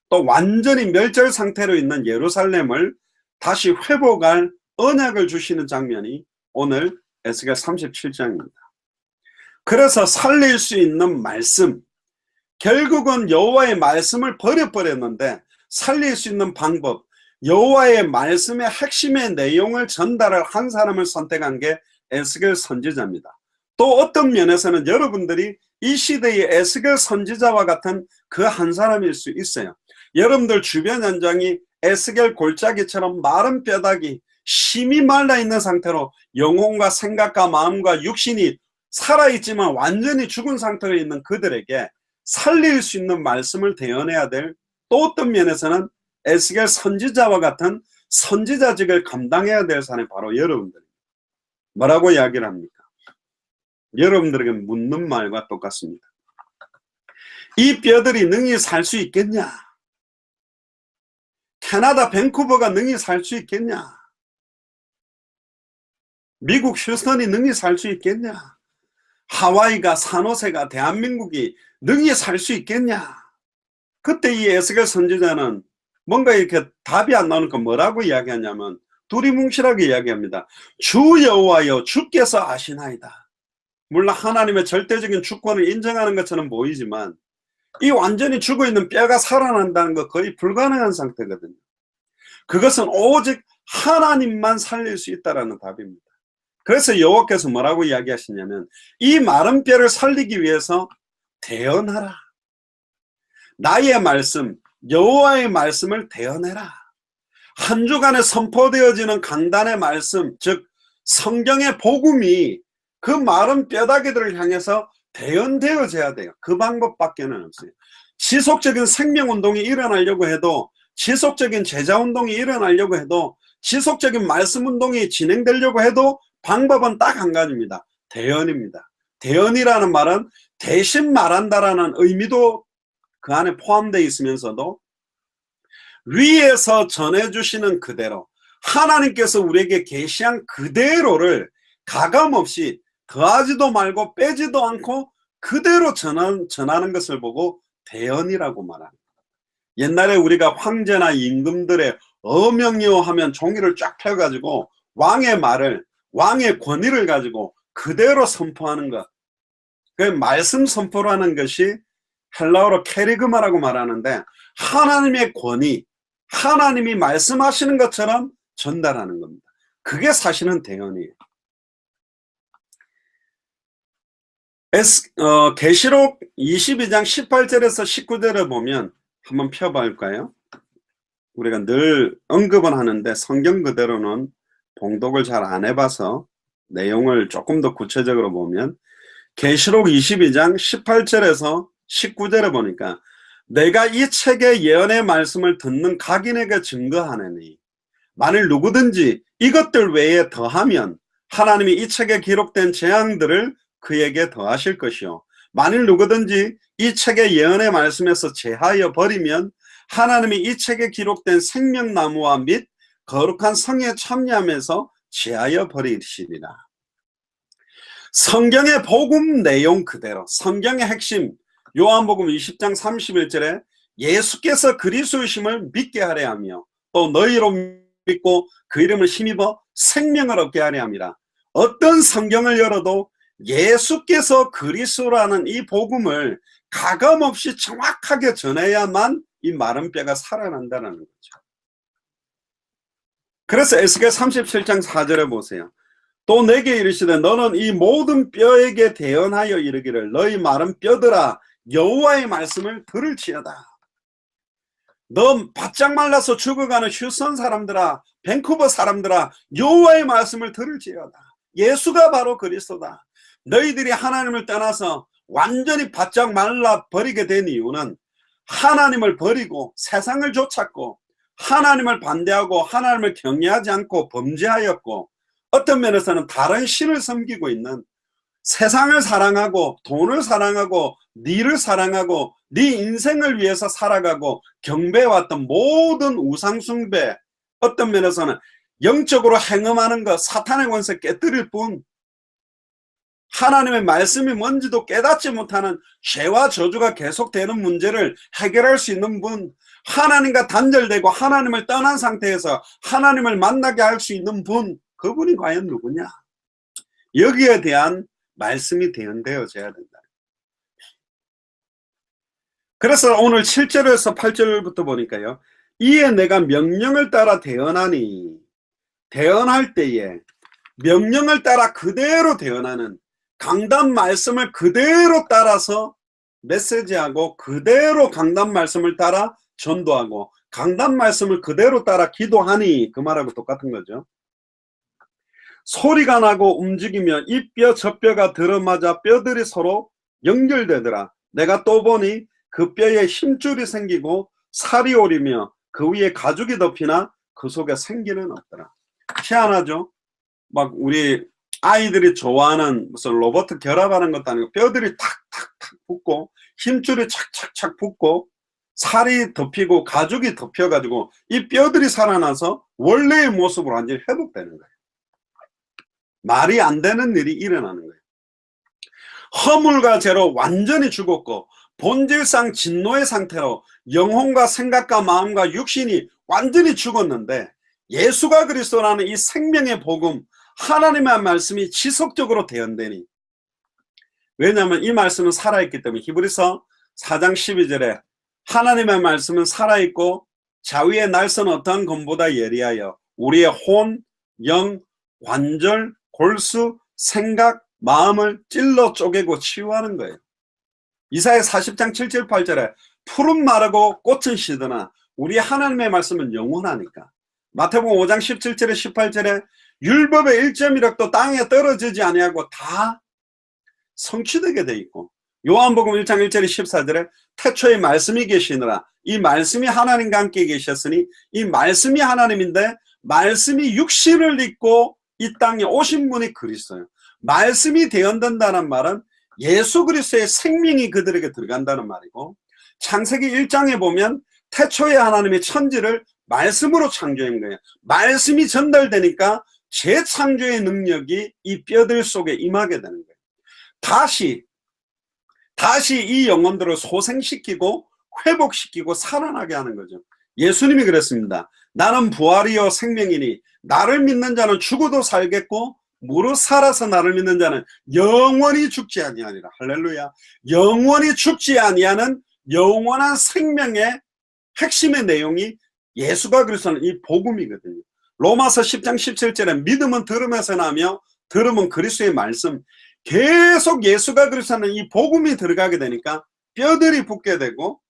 또 완전히 멸절 상태로 있는 예루살렘을 다시 회복할 언약을 주시는 장면이 오늘 에스겔 37장입니다. 그래서 살릴 수 있는 말씀, 결국은 여호와의 말씀을 버려버렸는데 살릴 수 있는 방법, 여호와의 말씀의 핵심의 내용을 전달할 한 사람을 선택한 게 에스겔 선지자입니다. 또 어떤 면에서는 여러분들이 이 시대의 에스겔 선지자와 같은 그 한 사람일 수 있어요. 여러분들 주변 현장이 에스겔 골짜기처럼 마른 뼈다귀, 심이 말라있는 상태로 영혼과 생각과 마음과 육신이 살아있지만 완전히 죽은 상태로 있는 그들에게 살릴 수 있는 말씀을 대언해야 될, 또 어떤 면에서는 에스겔 선지자와 같은 선지자직을 감당해야 될 사람이 바로 여러분들입니다. 뭐라고 이야기를 합니까? 여러분들에게 묻는 말과 똑같습니다. 이 뼈들이 능히 살 수 있겠냐? 캐나다 밴쿠버가 능히 살 수 있겠냐? 미국 휴스턴이 능히 살 수 있겠냐? 하와이가, 산호세가, 대한민국이 능히 살 수 있겠냐? 그때 이 에스겔 선지자는 뭔가 이렇게 답이 안 나오니까 뭐라고 이야기하냐면 두리뭉실하게 이야기합니다. 주 여호와여, 주께서 아시나이다. 물론 하나님의 절대적인 주권을 인정하는 것처럼 보이지만 이 완전히 죽어있는 뼈가 살아난다는 거 거의 불가능한 상태거든요. 그것은 오직 하나님만 살릴 수 있다는 답입니다. 그래서 여호와께서 뭐라고 이야기하시냐면 이 마른 뼈를 살리기 위해서 대언하라. 나의 말씀, 여호와의 말씀을 대언해라. 한 주간에 선포되어지는 강단의 말씀, 즉 성경의 복음이 그 마른 뼈다귀들을 향해서 대언되어져야 돼요. 그 방법밖에는 없어요. 지속적인 생명운동이 일어나려고 해도, 지속적인 제자운동이 일어나려고 해도, 지속적인 말씀운동이 진행되려고 해도 방법은 딱 한 가지입니다. 대언입니다. 대언이라는 말은 대신 말한다라는 의미도 그 안에 포함되어 있으면서도 위에서 전해주시는 그대로, 하나님께서 우리에게 계시한 그대로를 가감없이 더하지도 말고 빼지도 않고 그대로 전하는 것을 보고 대언이라고 말합니다. 옛날에 우리가 황제나 임금들의 어명이요 하면 종이를 쫙 펴가지고 왕의 말을, 왕의 권위를 가지고 그대로 선포하는 것, 그 말씀 선포라는 것이 헬라어로 케리그마라고 말하는데 하나님의 권위, 하나님이 말씀하시는 것처럼 전달하는 겁니다. 그게 사실은 대언이에요. 계시록 22장 18절에서 19절을 보면 한번 펴볼까요? 우리가 늘 언급은 하는데 성경 그대로는 봉독을 잘 안 해봐서 내용을 조금 더 구체적으로 보면 계시록 22장 18절에서 19절에 보니까 내가 이 책의 예언의 말씀을 듣는 각인에게 증거하노니 만일 누구든지 이것들 외에 더하면 하나님이 이 책에 기록된 재앙들을 그에게 더하실 것이요 만일 누구든지 이 책의 예언의 말씀에서 제하여 버리면 하나님이 이 책에 기록된 생명나무와 및 거룩한 성에 참여하면서 제하여 버리시리라. 성경의 복음 내용 그대로, 성경의 핵심, 요한복음 20장 31절에 예수께서 그리스도이심을 믿게 하려 하며 또 너희로 믿고 그 이름을 힘입어 생명을 얻게 하려 함이라. 어떤 성경을 열어도 예수께서 그리스도라는 이 복음을 가감없이 정확하게 전해야만 이 마른 뼈가 살아난다는 거죠. 그래서 에스겔 37장 4절에 보세요. 또 내게 이르시되 너는 이 모든 뼈에게 대언하여 이르기를 너희 마른 뼈들아 여호와의 말씀을 들을지어다. 너 바짝 말라서 죽어가는 휴스턴 사람들아, 밴쿠버 사람들아, 여호와의 말씀을 들을지어다. 예수가 바로 그리스도다. 너희들이 하나님을 떠나서 완전히 바짝 말라 버리게 된 이유는 하나님을 버리고 세상을 좇았고 하나님을 반대하고 하나님을 경외하지 않고 범죄하였고 어떤 면에서는 다른 신을 섬기고 있는, 세상을 사랑하고 돈을 사랑하고 니를 사랑하고 네 인생을 위해서 살아가고 경배해왔던 모든 우상숭배, 어떤 면에서는 영적으로 행음하는 것, 사탄의 권세 깨뜨릴 뿐 하나님의 말씀이 뭔지도 깨닫지 못하는 죄와 저주가 계속되는 문제를 해결할 수 있는 분, 하나님과 단절되고 하나님을 떠난 상태에서 하나님을 만나게 할 수 있는 분, 그분이 과연 누구냐? 여기에 대한 말씀이 대언되어져야 된다. 그래서 오늘 7절에서 8절부터 보니까요, 이에 내가 명령을 따라 대언하니, 대언할 때에 명령을 따라 그대로 대언하는, 강단 말씀을 그대로 따라서 메시지하고 그대로 강단 말씀을 따라 전도하고 강단 말씀을 그대로 따라 기도하니, 그 말하고 똑같은 거죠. 소리가 나고 움직이며 이 뼈 저 뼈가 들어맞아 뼈들이 서로 연결되더라. 내가 또 보니 그 뼈에 힘줄이 생기고 살이 오리며 그 위에 가죽이 덮이나 그 속에 생기는 없더라. 희한하죠? 막 우리 아이들이 좋아하는 무슨 로봇 결합하는 것도 아니고 뼈들이 탁탁탁 붙고 힘줄이 착착착 붙고 살이 덮이고 가죽이 덮여가지고 이 뼈들이 살아나서 원래의 모습으로 완전히 회복되는 거예요. 말이 안 되는 일이 일어나는 거예요. 허물과 죄로 완전히 죽었고 본질상 진노의 상태로 영혼과 생각과 마음과 육신이 완전히 죽었는데 예수가 그리스도라는 이 생명의 복음, 하나님의 말씀이 지속적으로 대언되니, 왜냐하면 이 말씀은 살아있기 때문에 히브리서 4장 12절에 하나님의 말씀은 살아있고 자위의 날선 어떠한 검보다 예리하여 우리의 혼, 영, 관절, 골수, 생각, 마음을 찔러 쪼개고 치유하는 거예요. 이사야 40장 7절 8절에 푸른 마르고 꽃은 시드나 우리 하나님의 말씀은 영원하니까. 마태복음 5장 17절에 18절에 율법의 1.1억도 땅에 떨어지지 아니하고 다 성취되게 돼 있고, 요한복음 1장 1절에 14절에 태초에 말씀이 계시느라 이 말씀이 하나님과 함께 계셨으니, 이 말씀이 하나님인데 말씀이 육신을 입고 이 땅에 오신 분이 그리스도예요. 말씀이 대언된다는 말은 예수 그리스도의 생명이 그들에게 들어간다는 말이고, 창세기 1장에 보면 태초에 하나님의 천지를 말씀으로 창조한 거예요. 말씀이 전달되니까 재창조의 능력이 이 뼈들 속에 임하게 되는 거예요. 다시 이 영혼들을 소생시키고 회복시키고 살아나게 하는 거죠. 예수님이 그랬습니다. 나는 부활이요 생명이니 나를 믿는 자는 죽어도 살겠고 무릇 살아서 나를 믿는 자는 영원히 죽지 아니하리라. 할렐루야. 영원히 죽지 아니하는 영원한 생명의 핵심의 내용이 예수가 그리스도는 이 복음이거든요. 로마서 10장 17절에 믿음은 들음에서 나며 들음은 그리스도의 말씀, 계속 예수가 그리스도는 이 복음이 들어가게 되니까 뼈들이 붙게 되고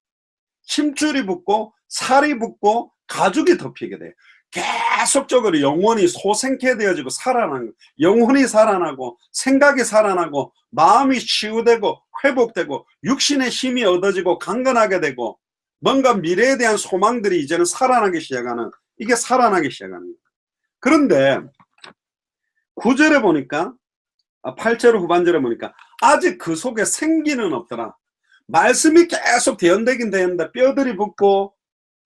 힘줄이 붙고 살이 붙고 가죽이 덮이게 돼요. 계속적으로 영혼이 소생케 되어지고 살아나는, 영혼이 살아나고 생각이 살아나고 마음이 치유되고 회복되고 육신의 힘이 얻어지고 강건하게 되고 뭔가 미래에 대한 소망들이 이제는 살아나기 시작하는, 이게 살아나기 시작하는 거예요. 그런데 9절에 보니까 8절 후반절에 보니까 아직 그 속에 생기는 없더라. 말씀이 계속 대언되긴 되는데 뼈들이 붙고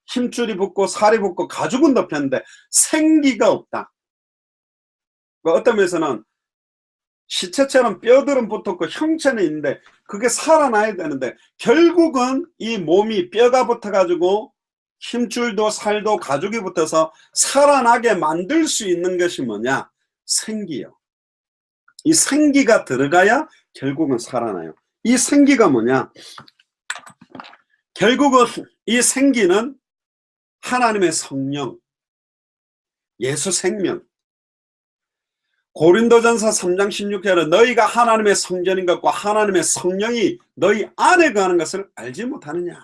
힘줄이 붙고 살이 붙고 가죽은 덮였는데 생기가 없다. 어떤 면에서는 시체처럼 뼈들은 붙었고 형체는 있는데 그게 살아나야 되는데 결국은 이 몸이 뼈가 붙어가지고 힘줄도 살도 가죽이 붙어서 살아나게 만들 수 있는 것이 뭐냐? 생기요. 이 생기가 들어가야 결국은 살아나요. 이 생기가 뭐냐? 결국은 이 생기는 하나님의 성령, 예수 생명. 고린도전서 3장 16절에 너희가 하나님의 성전인 것과 하나님의 성령이 너희 안에 거하는 것을 알지 못하느냐.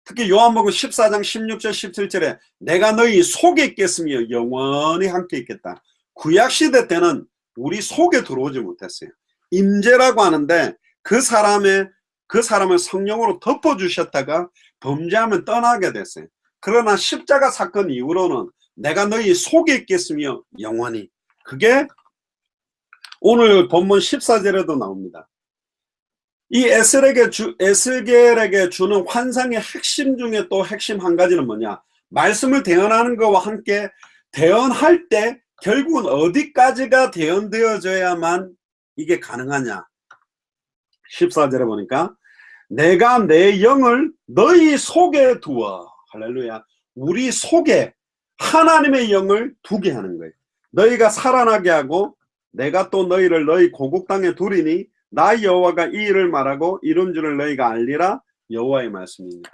특히 요한복음 14장 16절 17절에 내가 너희 속에 있겠으며 영원히 함께 있겠다. 구약시대 때는 우리 속에 들어오지 못했어요. 임재라고 하는데 그 사람을 성령으로 덮어주셨다가 범죄하면 떠나게 됐어요. 그러나 십자가 사건 이후로는 내가 너희 속에 있겠으며 영원히. 그게 오늘 본문 14절에도 나옵니다. 이 에스겔에게 주는 환상의 핵심 중에 또 핵심 한 가지는 뭐냐? 말씀을 대언하는 것과 함께 대언할 때 결국은 어디까지가 대언되어져야만 이게 가능하냐? 14절에 보니까 내가 내 영을 너희 속에 두어. 할렐루야. 우리 속에 하나님의 영을 두게 하는 거예요. 너희가 살아나게 하고 내가 또 너희를 너희 고국 땅에 두리니 나 여호와가 이 일을 말하고 이룬 줄을 너희가 알리라. 여호와의 말씀입니다.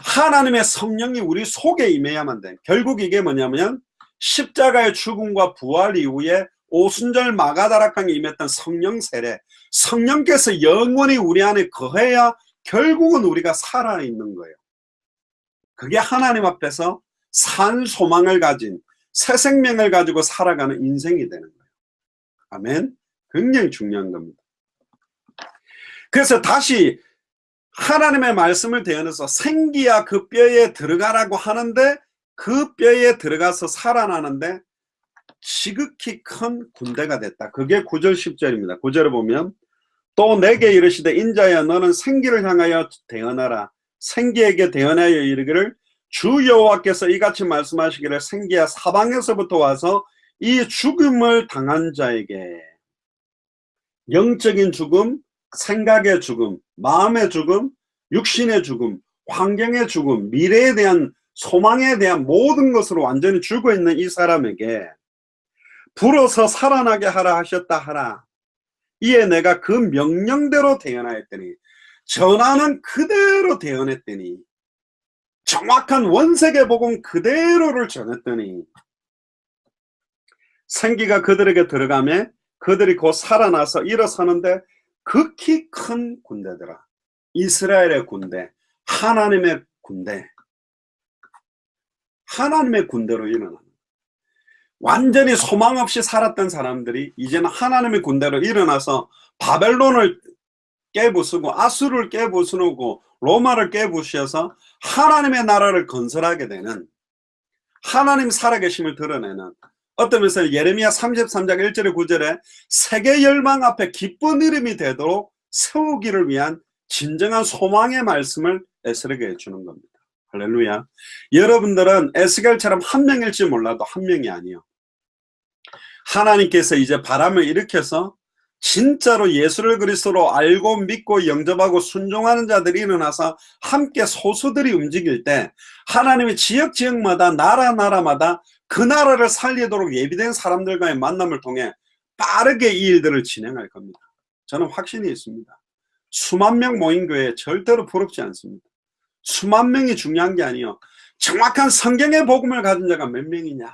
하나님의 성령이 우리 속에 임해야만 돼. 결국 이게 뭐냐면 십자가의 죽음과 부활 이후에 오순절 마가다락강에 임했던 성령 세례, 성령께서 영원히 우리 안에 거해야 결국은 우리가 살아있는 거예요. 그게 하나님 앞에서 산 소망을 가진 새 생명을 가지고 살아가는 인생이 되는 거예요. 아멘. 굉장히 중요한 겁니다. 그래서 다시 하나님의 말씀을 대언해서 생기야 그 뼈에 들어가라고 하는데 그 뼈에 들어가서 살아나는데 지극히 큰 군대가 됐다. 그게 9절 10절입니다. 9절에 보면 또 내게 이르시되 인자야 너는 생기를 향하여 대언하라. 생기에게 대언하여 이르기를 주 여호와께서 이같이 말씀하시기를 생기야 사방에서부터 와서 이 죽음을 당한 자에게 영적인 죽음, 생각의 죽음, 마음의 죽음, 육신의 죽음, 환경의 죽음, 미래에 대한 소망에 대한 모든 것으로 완전히 죽어 있는 이 사람에게 불어서 살아나게 하라 하셨다 하라. 이에 내가 그 명령대로 대언하였더니 전하는 그대로 대언했더니 정확한 원색의 복음 그대로를 전했더니 생기가 그들에게 들어가매 그들이 곧 살아나서 일어서는데 극히 큰 군대더라. 이스라엘의 군대, 하나님의 군대, 하나님의 군대로 일어나는 완전히 소망 없이 살았던 사람들이 이제는 하나님의 군대로 일어나서 바벨론을 깨부수고 아수르를 깨부수고 로마를 깨부셔서 하나님의 나라를 건설하게 되는 하나님 살아계심을 드러내는 어떤 면에서 예레미야 33장 1절에 9절에 세계 열망 앞에 기쁜 이름이 되도록 세우기를 위한 진정한 소망의 말씀을 에스겔에게 주는 겁니다. 할렐루야. 여러분들은 에스겔처럼 한 명일지 몰라도 한 명이 아니요. 하나님께서 이제 바람을 일으켜서 진짜로 예수를 그리스도로 알고 믿고 영접하고 순종하는 자들이 일어나서 함께 소수들이 움직일 때 하나님의 지역마다 나라마다 그 나라를 살리도록 예비된 사람들과의 만남을 통해 빠르게 이 일들을 진행할 겁니다. 저는 확신이 있습니다. 수만 명 모인 교회 절대로 부럽지 않습니다. 수만 명이 중요한 게 아니요. 정확한 성경의 복음을 가진 자가 몇 명이냐.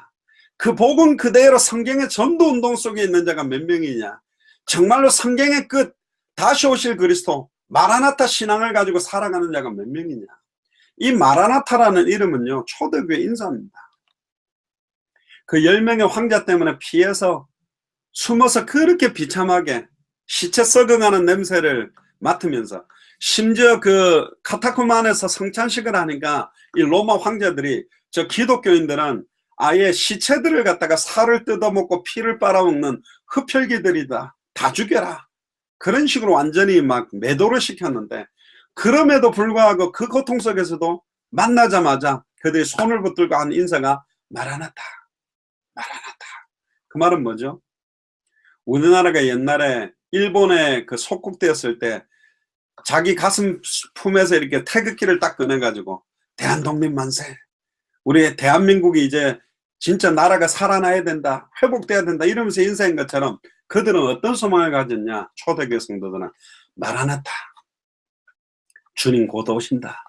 그 복음 그대로 성경의 전도운동 속에 있는 자가 몇 명이냐. 정말로 성경의 끝 다시 오실 그리스도 마라나타 신앙을 가지고 살아가는 자가 몇 명이냐. 이 마라나타라는 이름은요 초대교회 인사입니다. 그 10명의 황자 때문에 피해서 숨어서 그렇게 비참하게 시체 썩어가는 냄새를 맡으면서 심지어 그 카타콤 안에서 성찬식을 하니까 이 로마 황제들이 저 기독교인들은 아예 시체들을 갖다가 살을 뜯어먹고 피를 빨아먹는 흡혈귀들이다. 다 죽여라. 그런 식으로 완전히 막 매도를 시켰는데 그럼에도 불구하고 그 고통 속에서도 만나자마자 그들이 손을 붙들고 한 인사가 마라나타. 마라나타. 그 말은 뭐죠? 우리나라가 옛날에 일본에 그 속국되었을 때 자기 가슴 품에서 이렇게 태극기를 딱 꺼내가지고 대한독립 만세, 우리 대한민국이 이제 진짜 나라가 살아나야 된다, 회복돼야 된다 이러면서 인사한 것처럼 그들은 어떤 소망을 가졌냐. 초대교회 성도들은 마라나타, 주님 곧 오신다,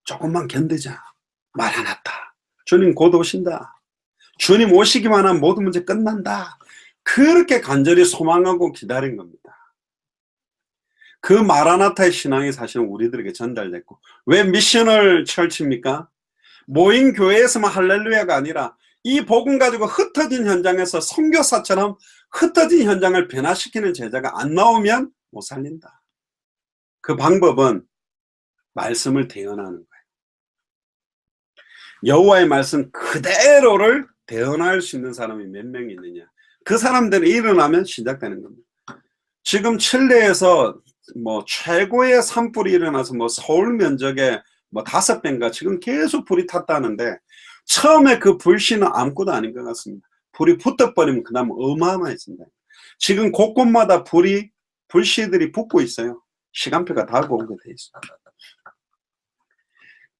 조금만 견디자, 마라나타, 주님 곧 오신다, 주님 오시기만 하면 모든 문제 끝난다, 그렇게 간절히 소망하고 기다린 겁니다. 그 마라나타의 신앙이 사실은 우리들에게 전달됐고, 왜 미셔널 철치입니까? 모인 교회에서만 할렐루야가 아니라 이 복음 가지고 흩어진 현장에서 선교사처럼 흩어진 현장을 변화시키는 제자가 안 나오면 못 살린다. 그 방법은 말씀을 대언하는 거예요. 여호와의 말씀 그대로를 대언할 수 있는 사람이 몇 명이 있느냐. 그 사람들이 일어나면 시작되는 겁니다. 지금 칠레에서 뭐 최고의 산불이 일어나서 뭐 서울 면적의 뭐 5배인가 지금 계속 불이 탔다는데, 처음에 그 불씨는 아무것도 아닌 것 같습니다. 불이 붙어버리면 그다음 어마어마해진다. 지금 곳곳마다 불씨들이 붙고 있어요. 시간표가 다 오게 돼 있어요.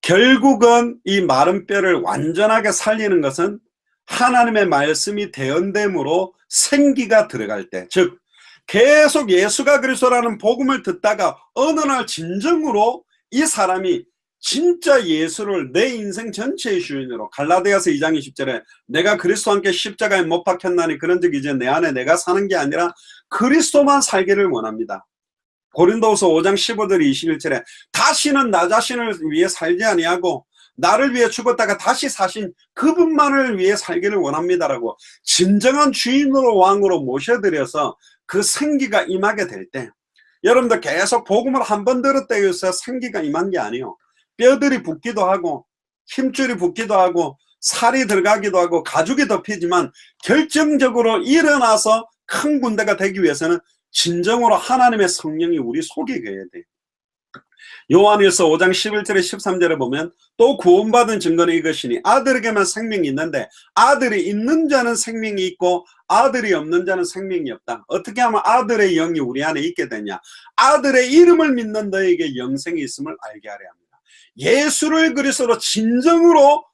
결국은 이 마른 뼈를 완전하게 살리는 것은 하나님의 말씀이 대언됨으로 생기가 들어갈 때, 즉 계속 예수가 그리스도라는 복음을 듣다가 어느 날 진정으로 이 사람이 진짜 예수를 내 인생 전체의 주인으로, 갈라디아서 2장 20절에 내가 그리스도와 함께 십자가에 못 박혔나니 그런즉 이제 내 안에 내가 사는 게 아니라 그리스도만 살기를 원합니다. 고린도후서 5장 15절 21절에 다시는 나 자신을 위해 살지 아니하고 나를 위해 죽었다가 다시 사신 그분만을 위해 살기를 원합니다라고 진정한 주인으로 왕으로 모셔드려서 그 생기가 임하게 될 때, 여러분들 계속 복음을 한 번 들었다고 해서 생기가 임한 게 아니에요. 뼈들이 붓기도 하고 힘줄이 붓기도 하고 살이 들어가기도 하고 가죽이 덮이지만 결정적으로 일어나서 큰 군대가 되기 위해서는 진정으로 하나님의 성령이 우리 속에 계셔야 돼요. 요한일서 5장 11절에 13절에 보면 또 구원받은 증거는 이것이니 아들에게만 생명이 있는데 아들이 있는 자는 생명이 있고 아들이 없는 자는 생명이 없다. 어떻게 하면 아들의 영이 우리 안에 있게 되냐. 아들의 이름을 믿는 너에게 영생이 있음을 알게 하려 합니다. 예수를 그리스도로 진정으로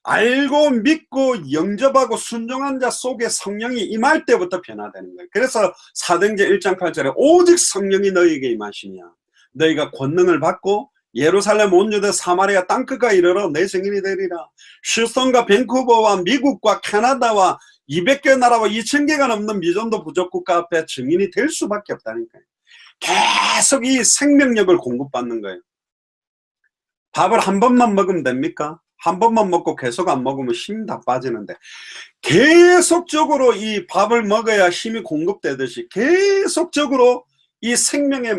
알고 믿고 영접하고 순종한 자 속에 성령이 임할 때부터 변화되는 거예요. 그래서 사도행전 1장 8절에 오직 성령이 너희에게 임하시냐 너희가 권능을 받고 예루살렘 온 유대 사마리아 땅끝까지 이르러 내 증인이 되리라. 휴스턴과 밴쿠버와 미국과 캐나다와 200개 나라와 2000개가 넘는 미전도 부족국가 앞에 증인이 될 수밖에 없다니까요. 계속 이 생명력을 공급받는 거예요. 밥을 한 번만 먹으면 됩니까? 한 번만 먹고 계속 안 먹으면 힘이 다 빠지는데, 계속적으로 이 밥을 먹어야 힘이 공급되듯이 계속적으로 이 생명의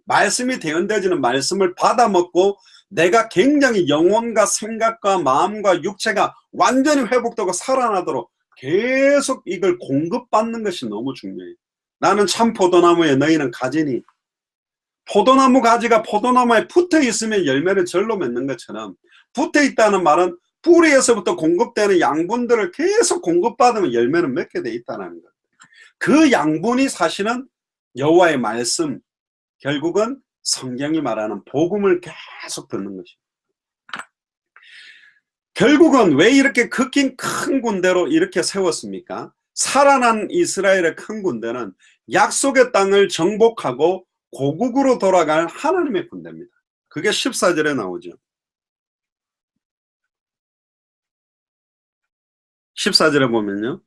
말씀이 대언되어지는 말씀을 받아 먹고 내가 굉장히 영혼과 생각과 마음과 육체가 완전히 회복되고 살아나도록 계속 이걸 공급받는 것이 너무 중요해요. 나는 참 포도나무에 너희는 가지니, 포도나무 가지가 포도나무에 붙어 있으면 열매를 절로 맺는 것처럼 붙어 있다는 말은 뿌리에서부터 공급되는 양분들을 계속 공급받으면 열매는 맺게 돼 있다는 것. 그 양분이 사실은 여호와의 말씀, 결국은 성경이 말하는 복음을 계속 듣는 것입니다. 결국은 왜 이렇게 극히 큰 군대로 이렇게 세웠습니까? 살아난 이스라엘의 큰 군대는 약속의 땅을 정복하고 고국으로 돌아갈 하나님의 군대입니다. 그게 14절에 나오죠. 14절에 보면요,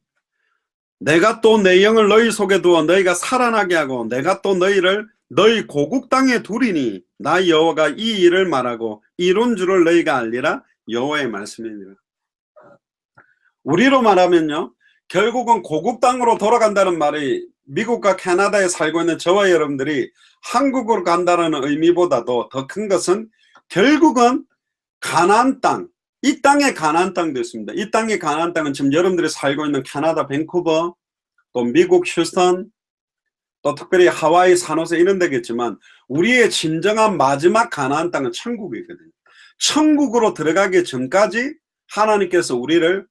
내가 또 내 영을 너희 속에 두어 너희가 살아나게 하고 내가 또 너희를 너희 고국 땅에 두리니 나 여호와가 이 일을 말하고 이룬 줄을 너희가 알리라. 여호와의 말씀이니라. 우리로 말하면요, 결국은 고국 땅으로 돌아간다는 말이 미국과 캐나다에 살고 있는 저와 여러분들이 한국으로 간다는 의미보다도 더 큰 것은 결국은 가나안 땅, 이 땅에 가나안 땅도 있습니다. 이 땅의 가나안 땅은 지금 여러분들이 살고 있는 캐나다 밴쿠버, 또 미국 휴스턴, 또 특별히 하와이 산호세 이런 데겠지만 우리의 진정한 마지막 가나안 땅은 천국이거든요. 천국으로 들어가기 전까지 하나님께서 우리를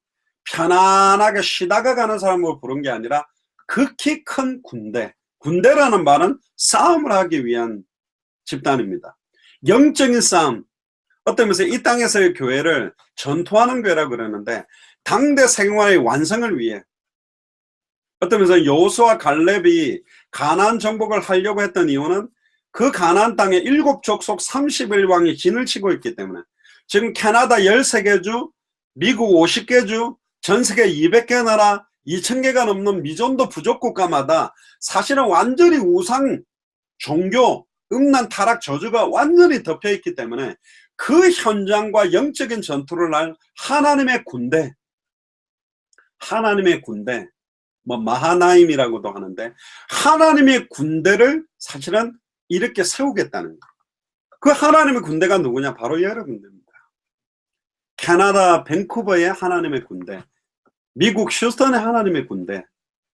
편안하게 쉬다가 가는 사람을 부른 게 아니라 극히 큰 군대. 군대라는 말은 싸움을 하기 위한 집단입니다. 영적인 싸움. 어떤 면에서 이 땅에서의 교회를 전투하는 교회라고 그러는데, 당대 생활의 완성을 위해, 어떤 면에서 여호수아 갈렙이 가나안 정복을 하려고 했던 이유는 그 가나안 땅에 7족속 31왕이 진을 치고 있기 때문에, 지금 캐나다 13개 주, 미국 50개 주, 전 세계 200개 나라, 2000개가 넘는 미존도 부족 국가마다 사실은 완전히 우상, 종교, 음란, 타락, 저주가 완전히 덮여있기 때문에 그 현장과 영적인 전투를 할 하나님의 군대, 뭐 마하나임이라고도 하는데, 하나님의 군대를 사실은 이렇게 세우겠다는 거예요. 그 하나님의 군대가 누구냐? 바로 여러분들입니다. 캐나다 밴쿠버의 하나님의 군대, 미국 휴스턴의 하나님의 군대,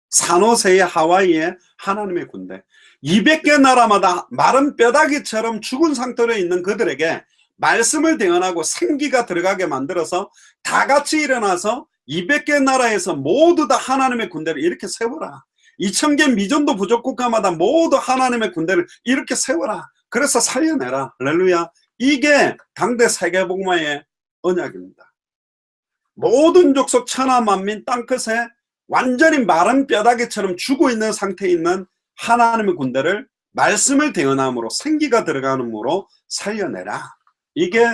산호세의 하와이의 하나님의 군대, 200개 나라마다 마른 뼈다귀처럼 죽은 상태로 있는 그들에게 말씀을 대언하고 생기가 들어가게 만들어서 다 같이 일어나서 200개 나라에서 모두 다 하나님의 군대를 이렇게 세워라. 2000개 미전도 부족 국가마다 모두 하나님의 군대를 이렇게 세워라. 그래서 살려내라. 할렐루야. 이게 당대 세계복음화의 언약입니다. 모든 족속 천하 만민 땅끝에 완전히 마른 뼈다귀처럼 죽어 있는 상태에 있는 하나님의 군대를 말씀을 대언함으로 생기가 들어가므로 살려내라. 이게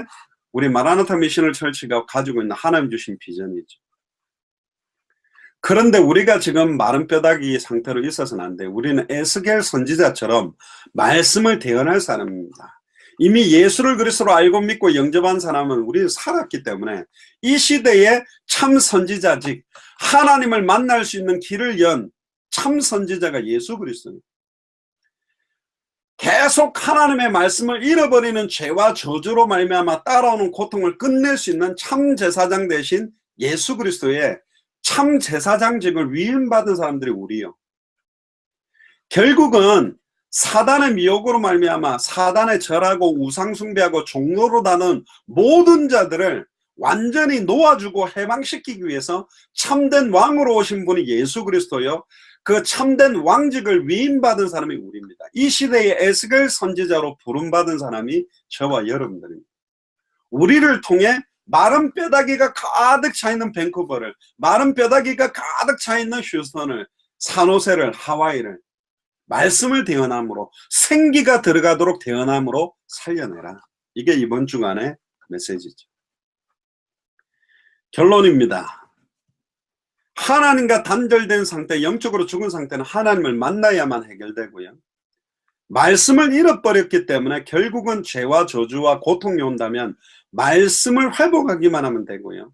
우리 마라나타 미셔널 철치가 가지고 있는 하나님 주신 비전이죠. 그런데 우리가 지금 마른 뼈다귀 상태로 있어서는 안 돼요. 우리는 에스겔 선지자처럼 말씀을 대언할 사람입니다. 이미 예수를 그리스도로 알고 믿고 영접한 사람은 우리는 살았기 때문에 이 시대의 참 선지자직, 하나님을 만날 수 있는 길을 연 참 선지자가 예수 그리스도입니다. 계속 하나님의 말씀을 잃어버리는 죄와 저주로 말미암아 따라오는 고통을 끝낼 수 있는 참 제사장 대신 예수 그리스도의 참 제사장직을 위임받은 사람들이 우리요. 결국은 사단의 미혹으로 말미암아 사단에 절하고 우상숭배하고 종로로 다는 모든 자들을 완전히 놓아주고 해방시키기 위해서 참된 왕으로 오신 분이 예수 그리스도요. 그 참된 왕직을 위임받은 사람이 우리입니다. 이 시대의 에스겔 선지자로 부름받은 사람이 저와 여러분들입니다. 우리를 통해 마른 뼈다귀가 가득 차있는 밴쿠버를, 마른 뼈다귀가 가득 차있는 휴스턴을, 산호세를, 하와이를 말씀을 대언함으로, 생기가 들어가도록 대언함으로 살려내라. 이게 이번 주간의 메시지죠. 결론입니다. 하나님과 단절된 상태, 영적으로 죽은 상태는 하나님을 만나야만 해결되고요. 말씀을 잃어버렸기 때문에 결국은 죄와 저주와 고통이 온다면 말씀을 회복하기만 하면 되고요.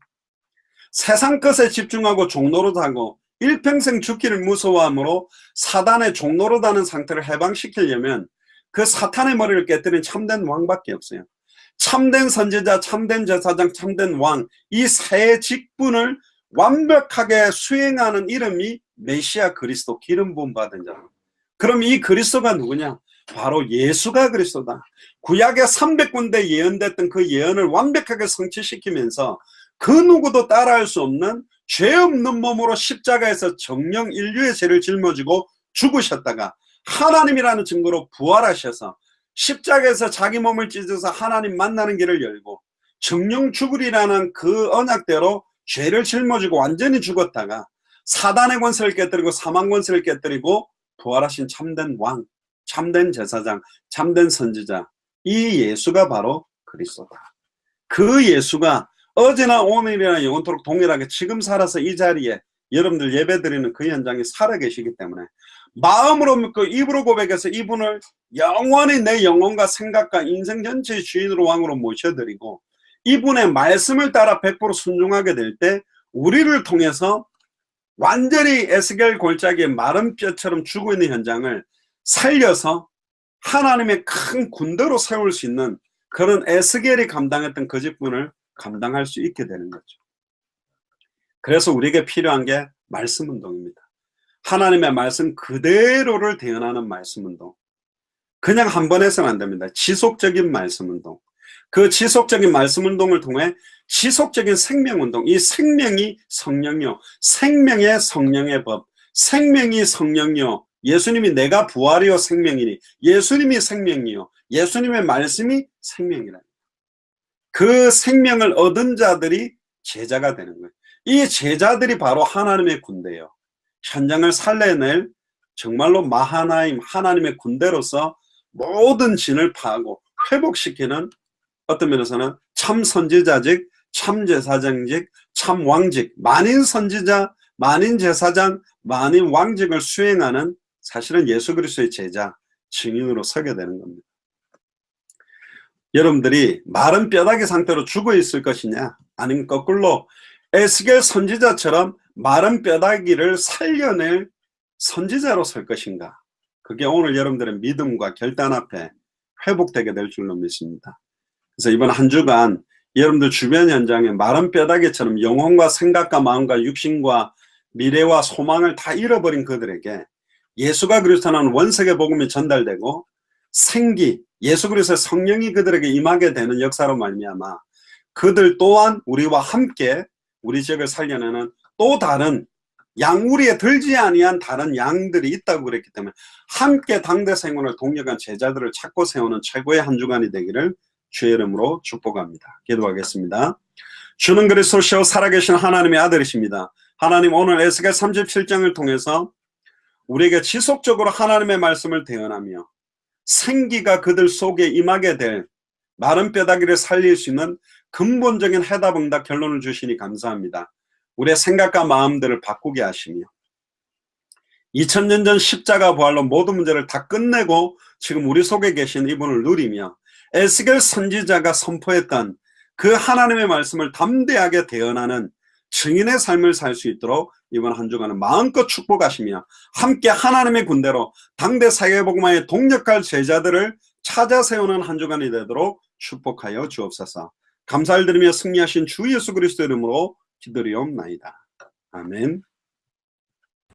세상 것에 집중하고 종노릇하고 일평생 죽기를 무서워함으로 사단의 종노릇하는 상태를 해방시키려면 그 사탄의 머리를 깨뜨린 참된 왕밖에 없어요. 참된 선지자, 참된 제사장, 참된 왕, 이 세 직분을 완벽하게 수행하는 이름이 메시아 그리스도, 기름 부음 받은 자. 그럼 이 그리스도가 누구냐? 바로 예수가 그리스도다. 구약의 300군데 예언됐던 그 예언을 완벽하게 성취시키면서 그 누구도 따라할 수 없는 죄 없는 몸으로 십자가에서 정령 인류의 죄를 짊어지고 죽으셨다가 하나님이라는 증거로 부활하셔서 십자가에서 자기 몸을 찢어서 하나님 만나는 길을 열고 정령 죽으리라는 그 언약대로 죄를 짊어지고 완전히 죽었다가 사단의 권세를 깨뜨리고 사망 권세를 깨뜨리고 부활하신 참된 왕, 참된 제사장, 참된 선지자, 이 예수가 바로 그리스도다. 그 예수가 어제나 오늘이나 영원토록 동일하게 지금 살아서 이 자리에 여러분들 예배드리는 그 현장에 살아계시기 때문에 마음으로 믿고 입으로 고백해서 이분을 영원히 내 영혼과 생각과 인생 전체의 주인으로 왕으로 모셔드리고 이분의 말씀을 따라 100% 순종하게 될 때 우리를 통해서 완전히 에스겔 골짜기에 마른 뼈처럼 죽어 있는 현장을 살려서 하나님의 큰 군대로 세울 수 있는 그런 에스겔이 감당했던 그 직분을 감당할 수 있게 되는 거죠. 그래서 우리에게 필요한 게 말씀 운동입니다. 하나님의 말씀 그대로를 대언하는 말씀 운동. 그냥 한 번 해서는 안 됩니다. 지속적인 말씀 운동. 그 지속적인 말씀 운동을 통해 지속적인 생명운동, 이 생명이 성령이요, 생명의 성령의 법, 생명이 성령이요, 예수님이 내가 부활이요 생명이니, 예수님이 생명이요, 예수님의 말씀이 생명이라. 그 생명을 얻은 자들이 제자가 되는 거예요. 이 제자들이 바로 하나님의 군대예요. 현장을 살려낼 정말로 마하나임, 하나님의 군대로서 모든 진을 파하고 회복시키는, 어떤 면에서는 참 선지자직, 참 제사장직, 참 왕직, 만인 선지자, 만인 제사장, 만인 왕직을 수행하는 사실은 예수 그리스도의 제자, 증인으로 서게 되는 겁니다. 여러분들이 마른 뼈다귀 상태로 죽어 있을 것이냐, 아니면 거꾸로 에스겔 선지자처럼 마른 뼈다귀를 살려낼 선지자로 설 것인가? 그게 오늘 여러분들의 믿음과 결단 앞에 회복되게 될 줄로 믿습니다. 그래서 이번 한 주간 여러분들 주변 현장에 마른 뼈다귀처럼 영혼과 생각과 마음과 육신과 미래와 소망을 다 잃어버린 그들에게 예수가 그리스도라는 원색의 복음이 전달되고 생기, 예수 그리스도의 성령이 그들에게 임하게 되는 역사로 말미암아 그들 또한 우리와 함께 우리 지역을 살려내는 또 다른 양우리에 들지 아니한 다른 양들이 있다고 그랬기 때문에 함께 당대 생활을 동력한 제자들을 찾고 세우는 최고의 한 주간이 되기를 주의 이름으로 축복합니다. 기도하겠습니다. 주는 그리스도시요 살아계신 하나님의 아들이십니다. 하나님, 오늘 에스겔 37장을 통해서 우리에게 지속적으로 하나님의 말씀을 대언하며 생기가 그들 속에 임하게 될 마른 뼈다귀를 살릴 수 있는 근본적인 해답응답 결론을 주시니 감사합니다. 우리의 생각과 마음들을 바꾸게 하시며 2000년 전 십자가 부활로 모든 문제를 다 끝내고 지금 우리 속에 계신 이분을 누리며 에스겔 선지자가 선포했던 그 하나님의 말씀을 담대하게 대언하는 증인의 삶을 살 수 있도록 이번 한 주간은 마음껏 축복하시며 함께 하나님의 군대로 당대 사회복음화에 동력할 제자들을 찾아 세우는 한 주간이 되도록 축복하여 주옵소서. 감사를 드리며 승리하신 주 예수 그리스도 이름으로 기도리옵나이다. 아멘.